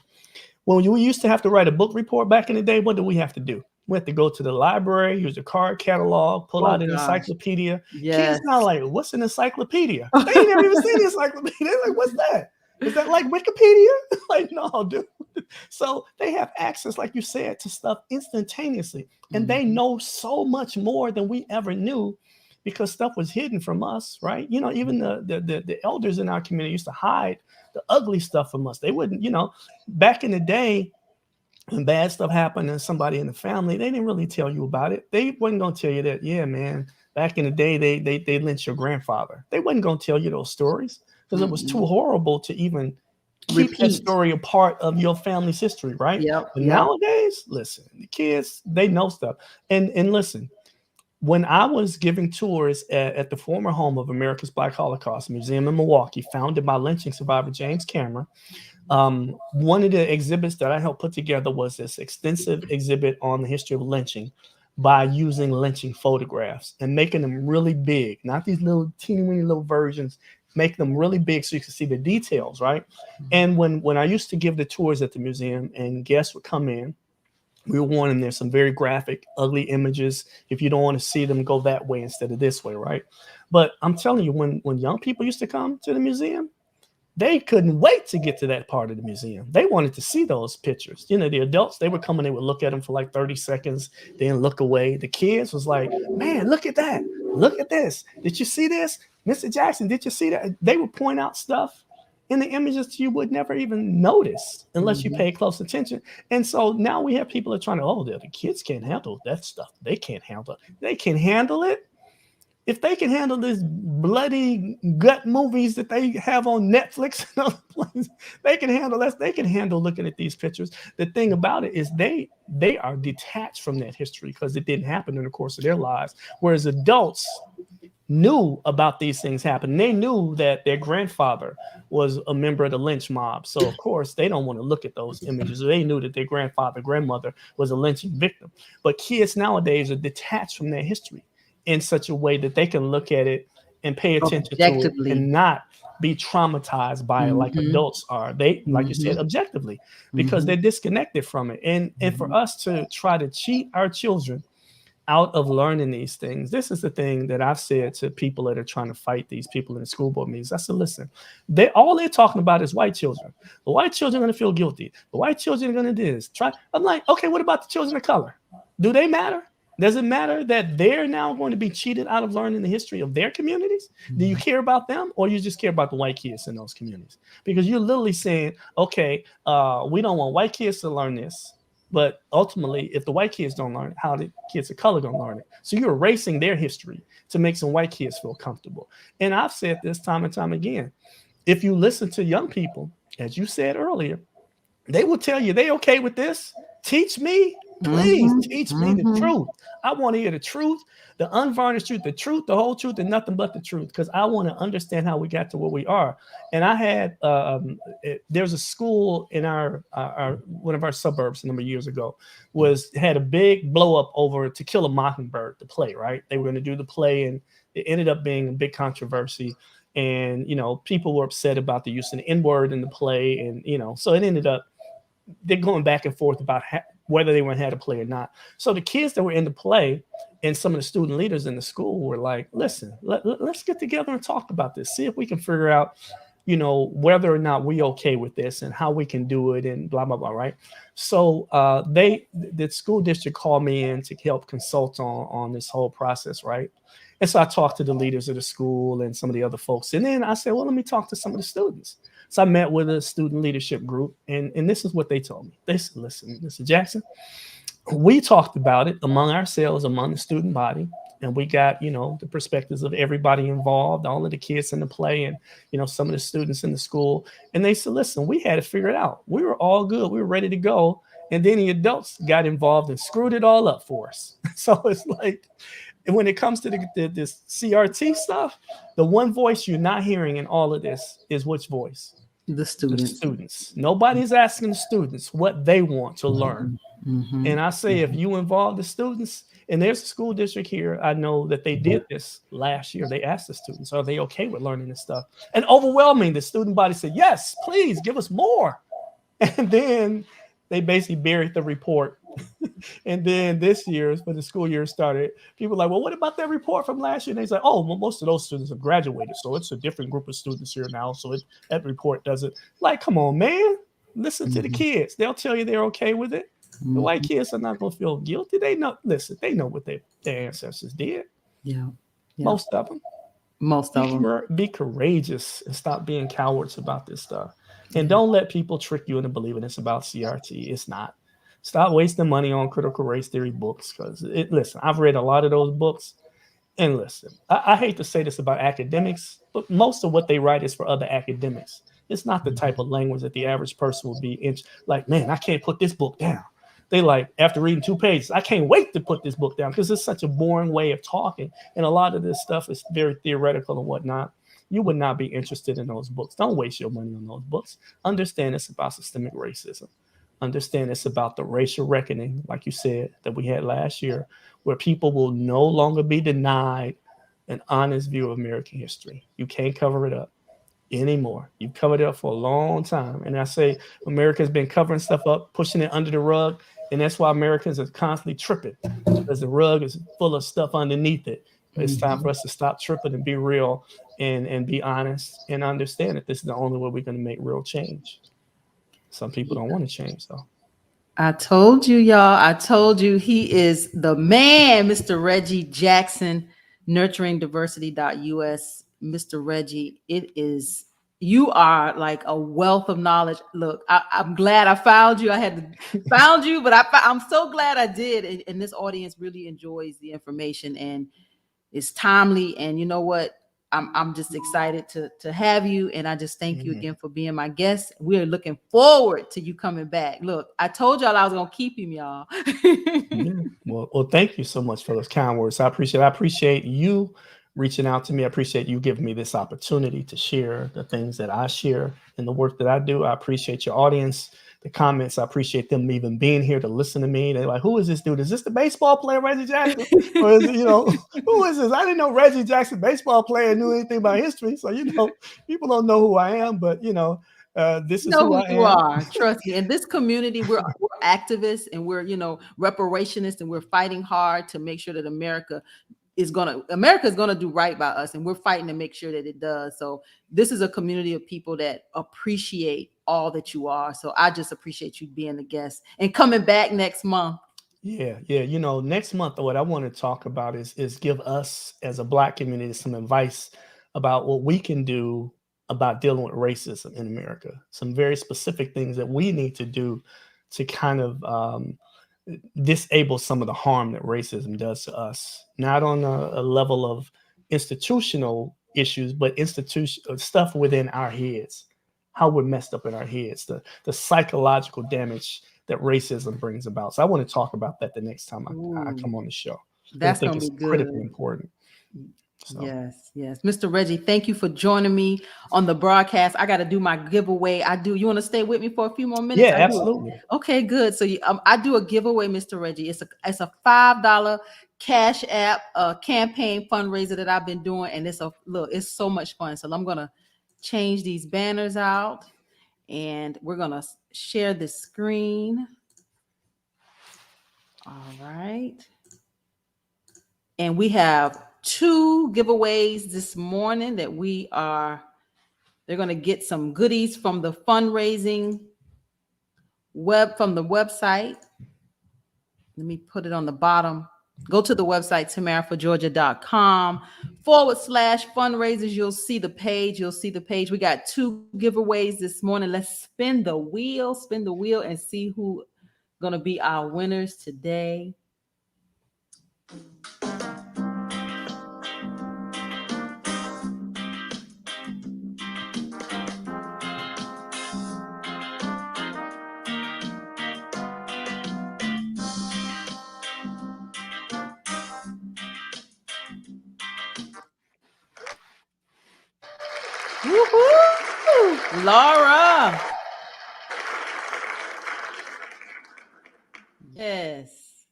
when we used to have to write a book report back in the day, what do we have to do? We have to go to the library, use a card catalog, pull Oh out an gosh. encyclopedia. Kids Yes. now like, what's an encyclopedia? They ain't never even seen the encyclopedia. They're like, what's that? Is that like Wikipedia? Like, no, dude. So they have access, like you said, to stuff instantaneously. And they Mhm. know so much more than we ever knew because stuff was hidden from us, right? You know, even the elders in our community used to hide the ugly stuff from us. They wouldn't, you know, back in the day, when bad stuff happened and somebody in the family, they didn't really tell you about it. They wasn't gonna tell you that, yeah, man, back in the day they lynched your grandfather. They wasn't gonna tell you those stories because it was too Mm-mm. horrible to even keep that Repeat. story a part of your family's history, right? Yep. But Yep. nowadays, listen, the kids, they know stuff. And listen, when I was giving tours at the former home of America's Black Holocaust Museum in Milwaukee, founded by lynching survivor James Cameron, one of the exhibits that I helped put together was this extensive exhibit on the history of lynching by using lynching photographs and making them really big, not these little teeny weeny little versions, make them really big so you can see the details, right? And when I used to give the tours at the museum and guests would come in, we were warning there's some very graphic, ugly images. If you don't want to see them, go that way instead of this way, right? But I'm telling you, when young people used to come to the museum, they couldn't wait to get to that part of the museum. They wanted to see those pictures. You know, the adults, they would come and they would look at them for like 30 seconds, then look away. The kids was like, man, look at that. Look at this. Did you see this? Mr. Jackson, did you see that? They would point out stuff in the images you would never even notice unless you Mhm. pay close attention. And so now we have people that are trying to, oh, the kids can't handle that stuff. They can't handle it. They can handle it. If they can handle this bloody gut movies that they have on Netflix and other places, they can handle that. They can handle looking at these pictures. The thing about it is they are detached from that history because it didn't happen in the course of their lives. Whereas adults knew about these things happening. They knew that their grandfather was a member of the lynch mob. So of course they don't want to look at those images. They knew that their grandfather, grandmother was a lynching victim. But kids nowadays are detached from their history in such a way that they can look at it and pay attention to it Objectively. and not be traumatized by it like Mhm. adults are. They, like you said, Mhm. objectively, because Mhm. they're disconnected from it. And for Mhm. us to try to cheat our children out of learning these things. This is the thing that I've said to people that are trying to fight these people in the school board meetings. I said, listen, they're talking about is white children. The white children are going to feel guilty. The white children are going to do this. I'm like, okay, what about the children of color? Do they matter? Does it matter that they're now going to be cheated out of learning the history of their communities? Do you care about them, or you just care about the white kids in those communities? Because you're literally saying, okay, we don't want white kids to learn this. But ultimately, if the white kids don't learn it, how the kids of color gonna learn it? So you're erasing their history to make some white kids feel comfortable. And I've said this time and time again. If you listen to young people, as you said earlier, they will tell you they okay with this. Teach me, please Mhm. teach me the Mhm. truth. I want to hear the truth, the unvarnished truth, the whole truth, and nothing but the truth, because I want to understand how we got to where we are. And I had there's a school in our one of our suburbs a number of years ago was had a big blow up over To Kill a Mockingbird, the play. Right, they were going to do the play, and it ended up being a big controversy. And people were upset about the use of the N word in the play, and so it ended up they're going back and forth about whether they went had to play or not. So the kids that were in the play and some of the student leaders in the school were like, listen, let's get together and talk about this. See if we can figure out, whether or not we okay with this and how we can do it and blah, blah, blah. Right. So the school district called me in to help consult on this whole process. Right. And so I talked to the leaders of the school and some of the other folks. And then I said, well, let me talk to some of the students. So I met with a student leadership group, and this is what they told me. They said, listen, Mr. Jackson, we talked about it among ourselves, among the student body, and we got, the perspectives of everybody involved, all of the kids in the play, and, some of the students in the school. And they said, listen, we had to figure it out. We were all good. We were ready to go. And then the adults got involved and screwed it all up for us. So it's like, and when it comes to this CRT stuff, the one voice you're not hearing in all of this is which voice? The The students. students. Nobody's asking the students what they want to learn. Mhm. Mhm. And I say, if you involve the students, and there's a school district here, I know that they did this last year. They asked the students, are they okay with learning this stuff? And overwhelming, the student body said, yes, please give us more. And then they basically buried the report. And then this year, when the school year started, people were like, well, what about that report from last year? And they said, oh, well, most of those students have graduated. So it's a different group of students here now. So that report doesn't. Like, come on, man. Listen to the Mhm. kids. They'll tell you they're okay with it. The white Mhm. kids are not going to feel guilty. They know, listen, they know what their ancestors did. Yeah. Yeah. Most of them. Most of them. Be courageous and stop being cowards about this stuff. And don't let people trick you into believing it's about CRT. It's not. Stop wasting money on critical race theory books because listen, I've read a lot of those books. And listen, I hate to say this about academics, but most of what they write is for other academics. It's not the type of language that the average person will be like, man, I can't put this book down. They like, after reading 2 pages, I can't wait to put this book down because it's such a boring way of talking. And a lot of this stuff is very theoretical and whatnot. You would not be interested in those books. Don't waste your money on those books. Understand it's about systemic racism. Understand it's about the racial reckoning, like you said, that we had last year, where people will no longer be denied an honest view of American history. You can't cover it up anymore. You've covered it up for a long time. And I say America's been covering stuff up, pushing it under the rug. And that's why Americans are constantly tripping because the rug is full of stuff underneath it. It's time for Mhm. us to stop tripping and be real and be honest and understand that this is the only way we're going to make real change. Some people don't want to change, though. I told you, y'all. I told you he is the man, Mr. Reggie Jackson, nurturingdiversity.us Mr. Reggie, you are like a wealth of knowledge. Look, I'm glad I found you. I had to found you, but I'm so glad I did. And this audience really enjoys the information, and it's timely. And you know what? I'm just excited to have you. And I just thank you again for being my guest. We're looking forward to you coming back. Look, I told y'all I was gonna keep him, y'all. Well, thank you so much for those kind words. I appreciate you reaching out to me. I appreciate you giving me this opportunity to share the things that I share and the work that I do. I appreciate your audience, the comments. I appreciate them even being here to listen to me. They're like, who is this dude? Is this the baseball player, Reggie Jackson? Or is it, who is this? I didn't know Reggie Jackson, baseball player, knew anything about history. So, people don't know who I am, but, this is who I You am. are. Trust me. In this community, we're activists, and we're, reparationists, and we're fighting hard to make sure that America is gonna do right by us, and we're fighting to make sure that it does. So this is a community of people that appreciate all that you are. So I just appreciate you being a guest and coming back next month. Yeah. Next month, what I want to talk about is give us as a Black community some advice about what we can do about dealing with racism in America. Some very specific things that we need to do to kind of disable some of the harm that racism does to us, not on a level of institutional issues, but institution stuff within our heads, how we're messed up in our heads, the psychological damage that racism brings about. So I want to talk about that the next time I come on the show. That's I think gonna it's be good. critically important. So. Yes. Mr. Reggie, thank you for joining me on the broadcast. I got to do my giveaway. You want to stay with me for a few more minutes? Yeah, absolutely. Okay, good. So I do a giveaway, Mr. Reggie. It's a $5 Cash App campaign fundraiser that I've been doing, and it's so much fun. So I'm gonna change these banners out, and we're gonna share the screen. All right. And we have 2 giveaways this morning that they're going to get some goodies from the fundraising from the website. Let me put it on the bottom. Go to the website, tamaraforgeorgia.com/fundraisers. You'll see the page. We got 2 giveaways this morning. Let's spin the wheel, and see who going to be our winners today. Woohoo! Laura. Yes.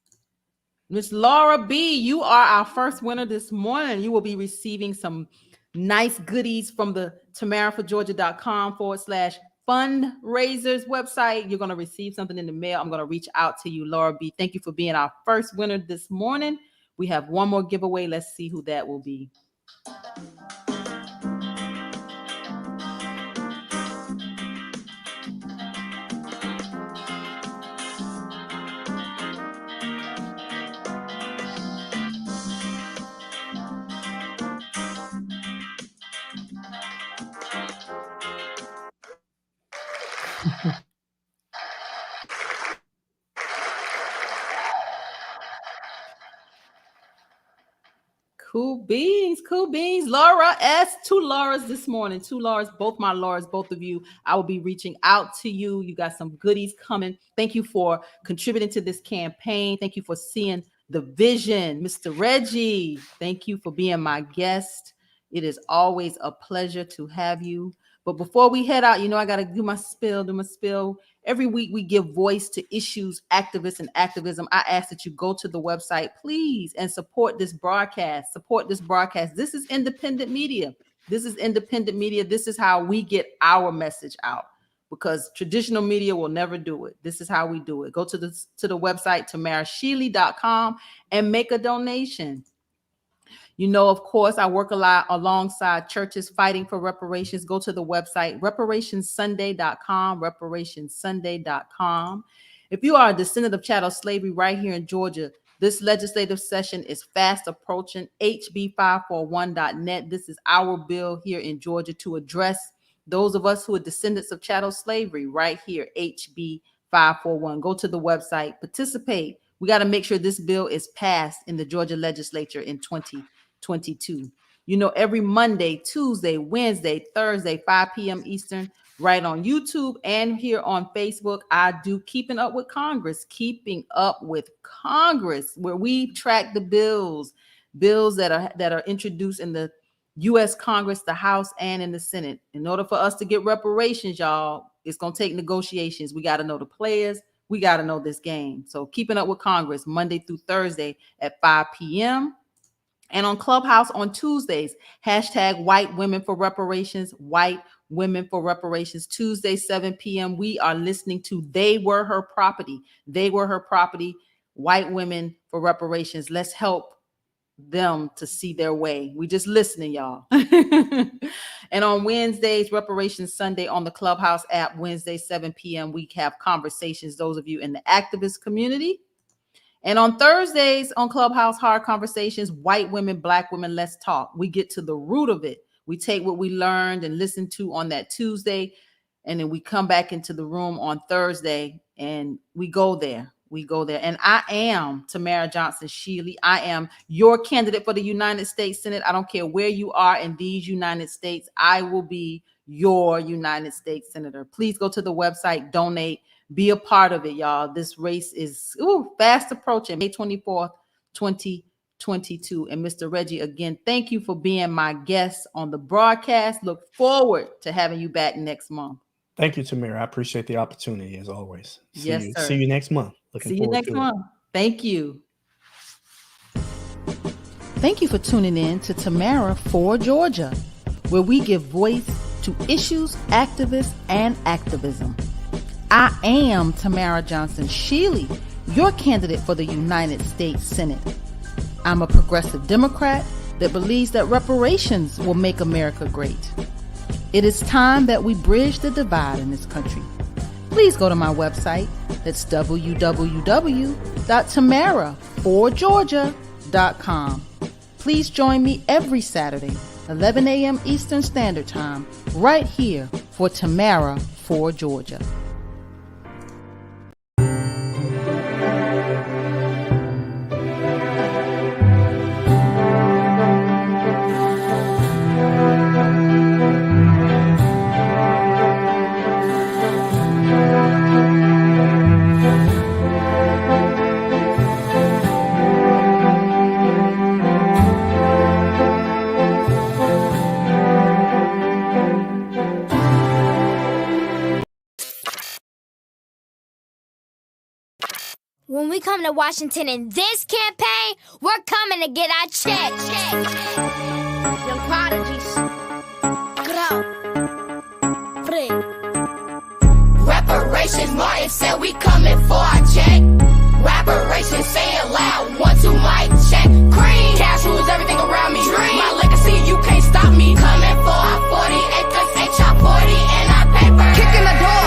Miss Laura B., you are our first winner this morning. You will be receiving some nice goodies from the tamaraforgeorgia.com/fundraisers website. You're going to receive something in the mail. I'm going to reach out to you, Laura B. Thank you for being our first winner this morning. We have one more giveaway. Let's see who that will be. Cool beans. Laura S. 2 Lauras this morning. 2 Lauras, both my Lauras, both of you. I will be reaching out to you. You got some goodies coming. Thank you for contributing to this campaign. Thank you for seeing the vision. Mr. Reggie, thank you for being my guest. It is always a pleasure to have you. But before we head out, I got to do my spill. Every week we give voice to issues, activists, and activism. I ask that you go to the website, please, and support this broadcast. This is independent media. This is how we get our message out, because traditional media will never do it. This is how we do it. Go to the website, tamarashealey.com, and make a donation. Of course, I work a lot alongside churches fighting for reparations. Go to the website, reparationssunday.com. If you are a descendant of chattel slavery right here in Georgia, This legislative session is fast approaching. HB541.net. This is our bill here in Georgia to address those of us who are descendants of chattel slavery right here, HB541. Go to the website, participate. We got to make sure this bill is passed in the Georgia legislature in 2022. You know, every Monday, Tuesday, Wednesday, Thursday, 5 p.m. Eastern, right on YouTube and here on Facebook, I do Keeping Up with Congress, where we track the bills that are introduced in the U.S. Congress, the House, and in the Senate. In order for us to get reparations, y'all, it's going to take negotiations. We got to know the players. We got to know this game. So Keeping Up with Congress, Monday through Thursday at 5 p.m. And on Clubhouse on Tuesdays, hashtag White Women for Reparations, White Women for Reparations, Tuesday, 7 p.m. We are listening to They Were Her Property. They Were Her Property, White Women for Reparations. Let's help them to see their way. We just listening, y'all. And on Wednesdays, Reparations Sunday on the Clubhouse app, Wednesday, 7 p.m. we have conversations, those of you in the activist community. And on Thursdays on Clubhouse, Hard Conversations, White Women, Black Women, Let's Talk. We get to the root of it. We take what we learned and listen to on that Tuesday, and then we come back into the room on Thursday and we go there. And I am Tamara Johnson Shealey. I am your candidate for the United States Senate. I don't care where you are in these United States. I will be your United States Senator. Please go to the website, donate, be a part of it, y'all. This race is fast approaching, May 24th, 2022. And Mr. Reggie, again, thank you for being my guest on the broadcast. Look forward to having you back next month. Thank you, Tamara. I appreciate the opportunity as always. Yes, sir. See you next month. See you next month. Thank you. Thank you for tuning in to Tamara for Georgia, where we give voice to issues, activists, and activism. I am Tamara Johnson Shealey, your candidate for the United States Senate. I'm a progressive Democrat that believes that reparations will make America great. It is time that we bridge the divide in this country. Please go to my website. That's www.tamaraforgeorgia.com. Please join me every Saturday, 11 a.m. Eastern Standard Time, right here for Tamara for Georgia. When we come to Washington in this campaign, we're coming to get our check. Young prodigies. Get out. Free. Reparations, Martin said we coming for our check. Reparations, say it loud, 1, 2, mic check. Green, cash rules everything around me. Dream. My legacy, you can't stop me. Coming for our 40 acres, ain't y'all 40 in our paper. Kicking the door,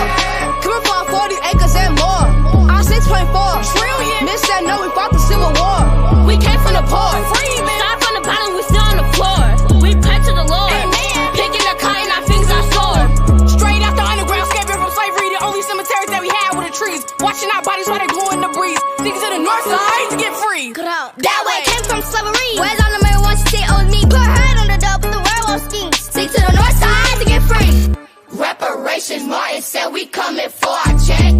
coming for our 40 acres and more. Our 6.4 trillion. Miss said no, we fought the Civil War. We came from the poor. Start from the bottom, we still on the floor. We pray to the Lord. Amen. Picking the cotton, our fingers are sore. Straight after underground, escaping from slavery. The only cemeteries that we had were the trees. Watching our bodies while they glue in the breeze. Thinking to the north side to get free. That way came from slavery. Where's all the man wants to stay on me? Put her head on the door, but the world won't ski. Stick to the north side to get free. Reparations, Martin said we coming for our check.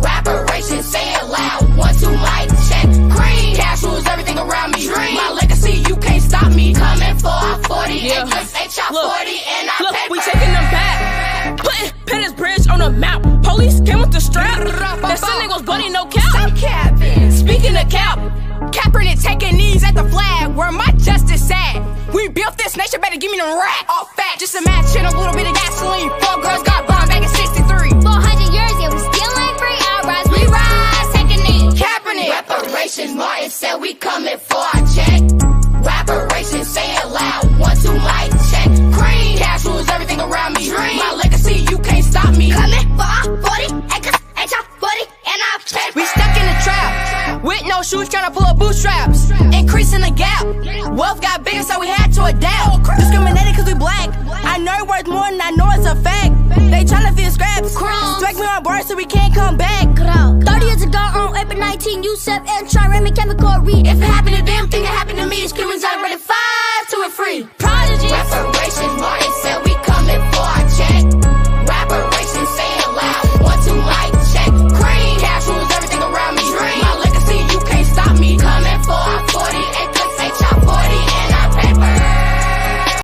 Reparations, say it loud, 1, 2, mic check. Green, cash rules everything around me. Dream. My legacy, you can't stop me. Coming for our 40 acres, ain't y'all 40 in our paper. We taking them back. Putting Pettis Bridge on the map. Police came with the strap. That son niggas buddy, no cap. Stop capping. Speaking of cap, Kaepernick taking knees at the flag. Where my justice at? We built this nation, better give me them racks. All fat, just imagine a little bit of gasoline. 4 girls got bombed back in 63. 400 years, yeah, we still ain't free. Our rise, we rise, take a knee. Kaepernick. Reparations, Martin said we coming for our check. Reparations, say it loud, 1, 2, mic check. Green, cash rules everything around me. Dream. My legacy, you can't stop me. Coming for our 40 acres, ain't y'all 40 in our paper. We stuck in the trap with no shoes, tryna pull up bootstraps. Increasing the gap. Wealth got bigger, so we had to adapt. Discriminated cause we black. I know it worth more than I know it's a fact. They tryna feel scraps. Strike me on board so we can't come back. 30 years ago on April 19, you said and try Remy chemical read. If it happened to them, think it happened to me. It's criminals I read it 5 to a free.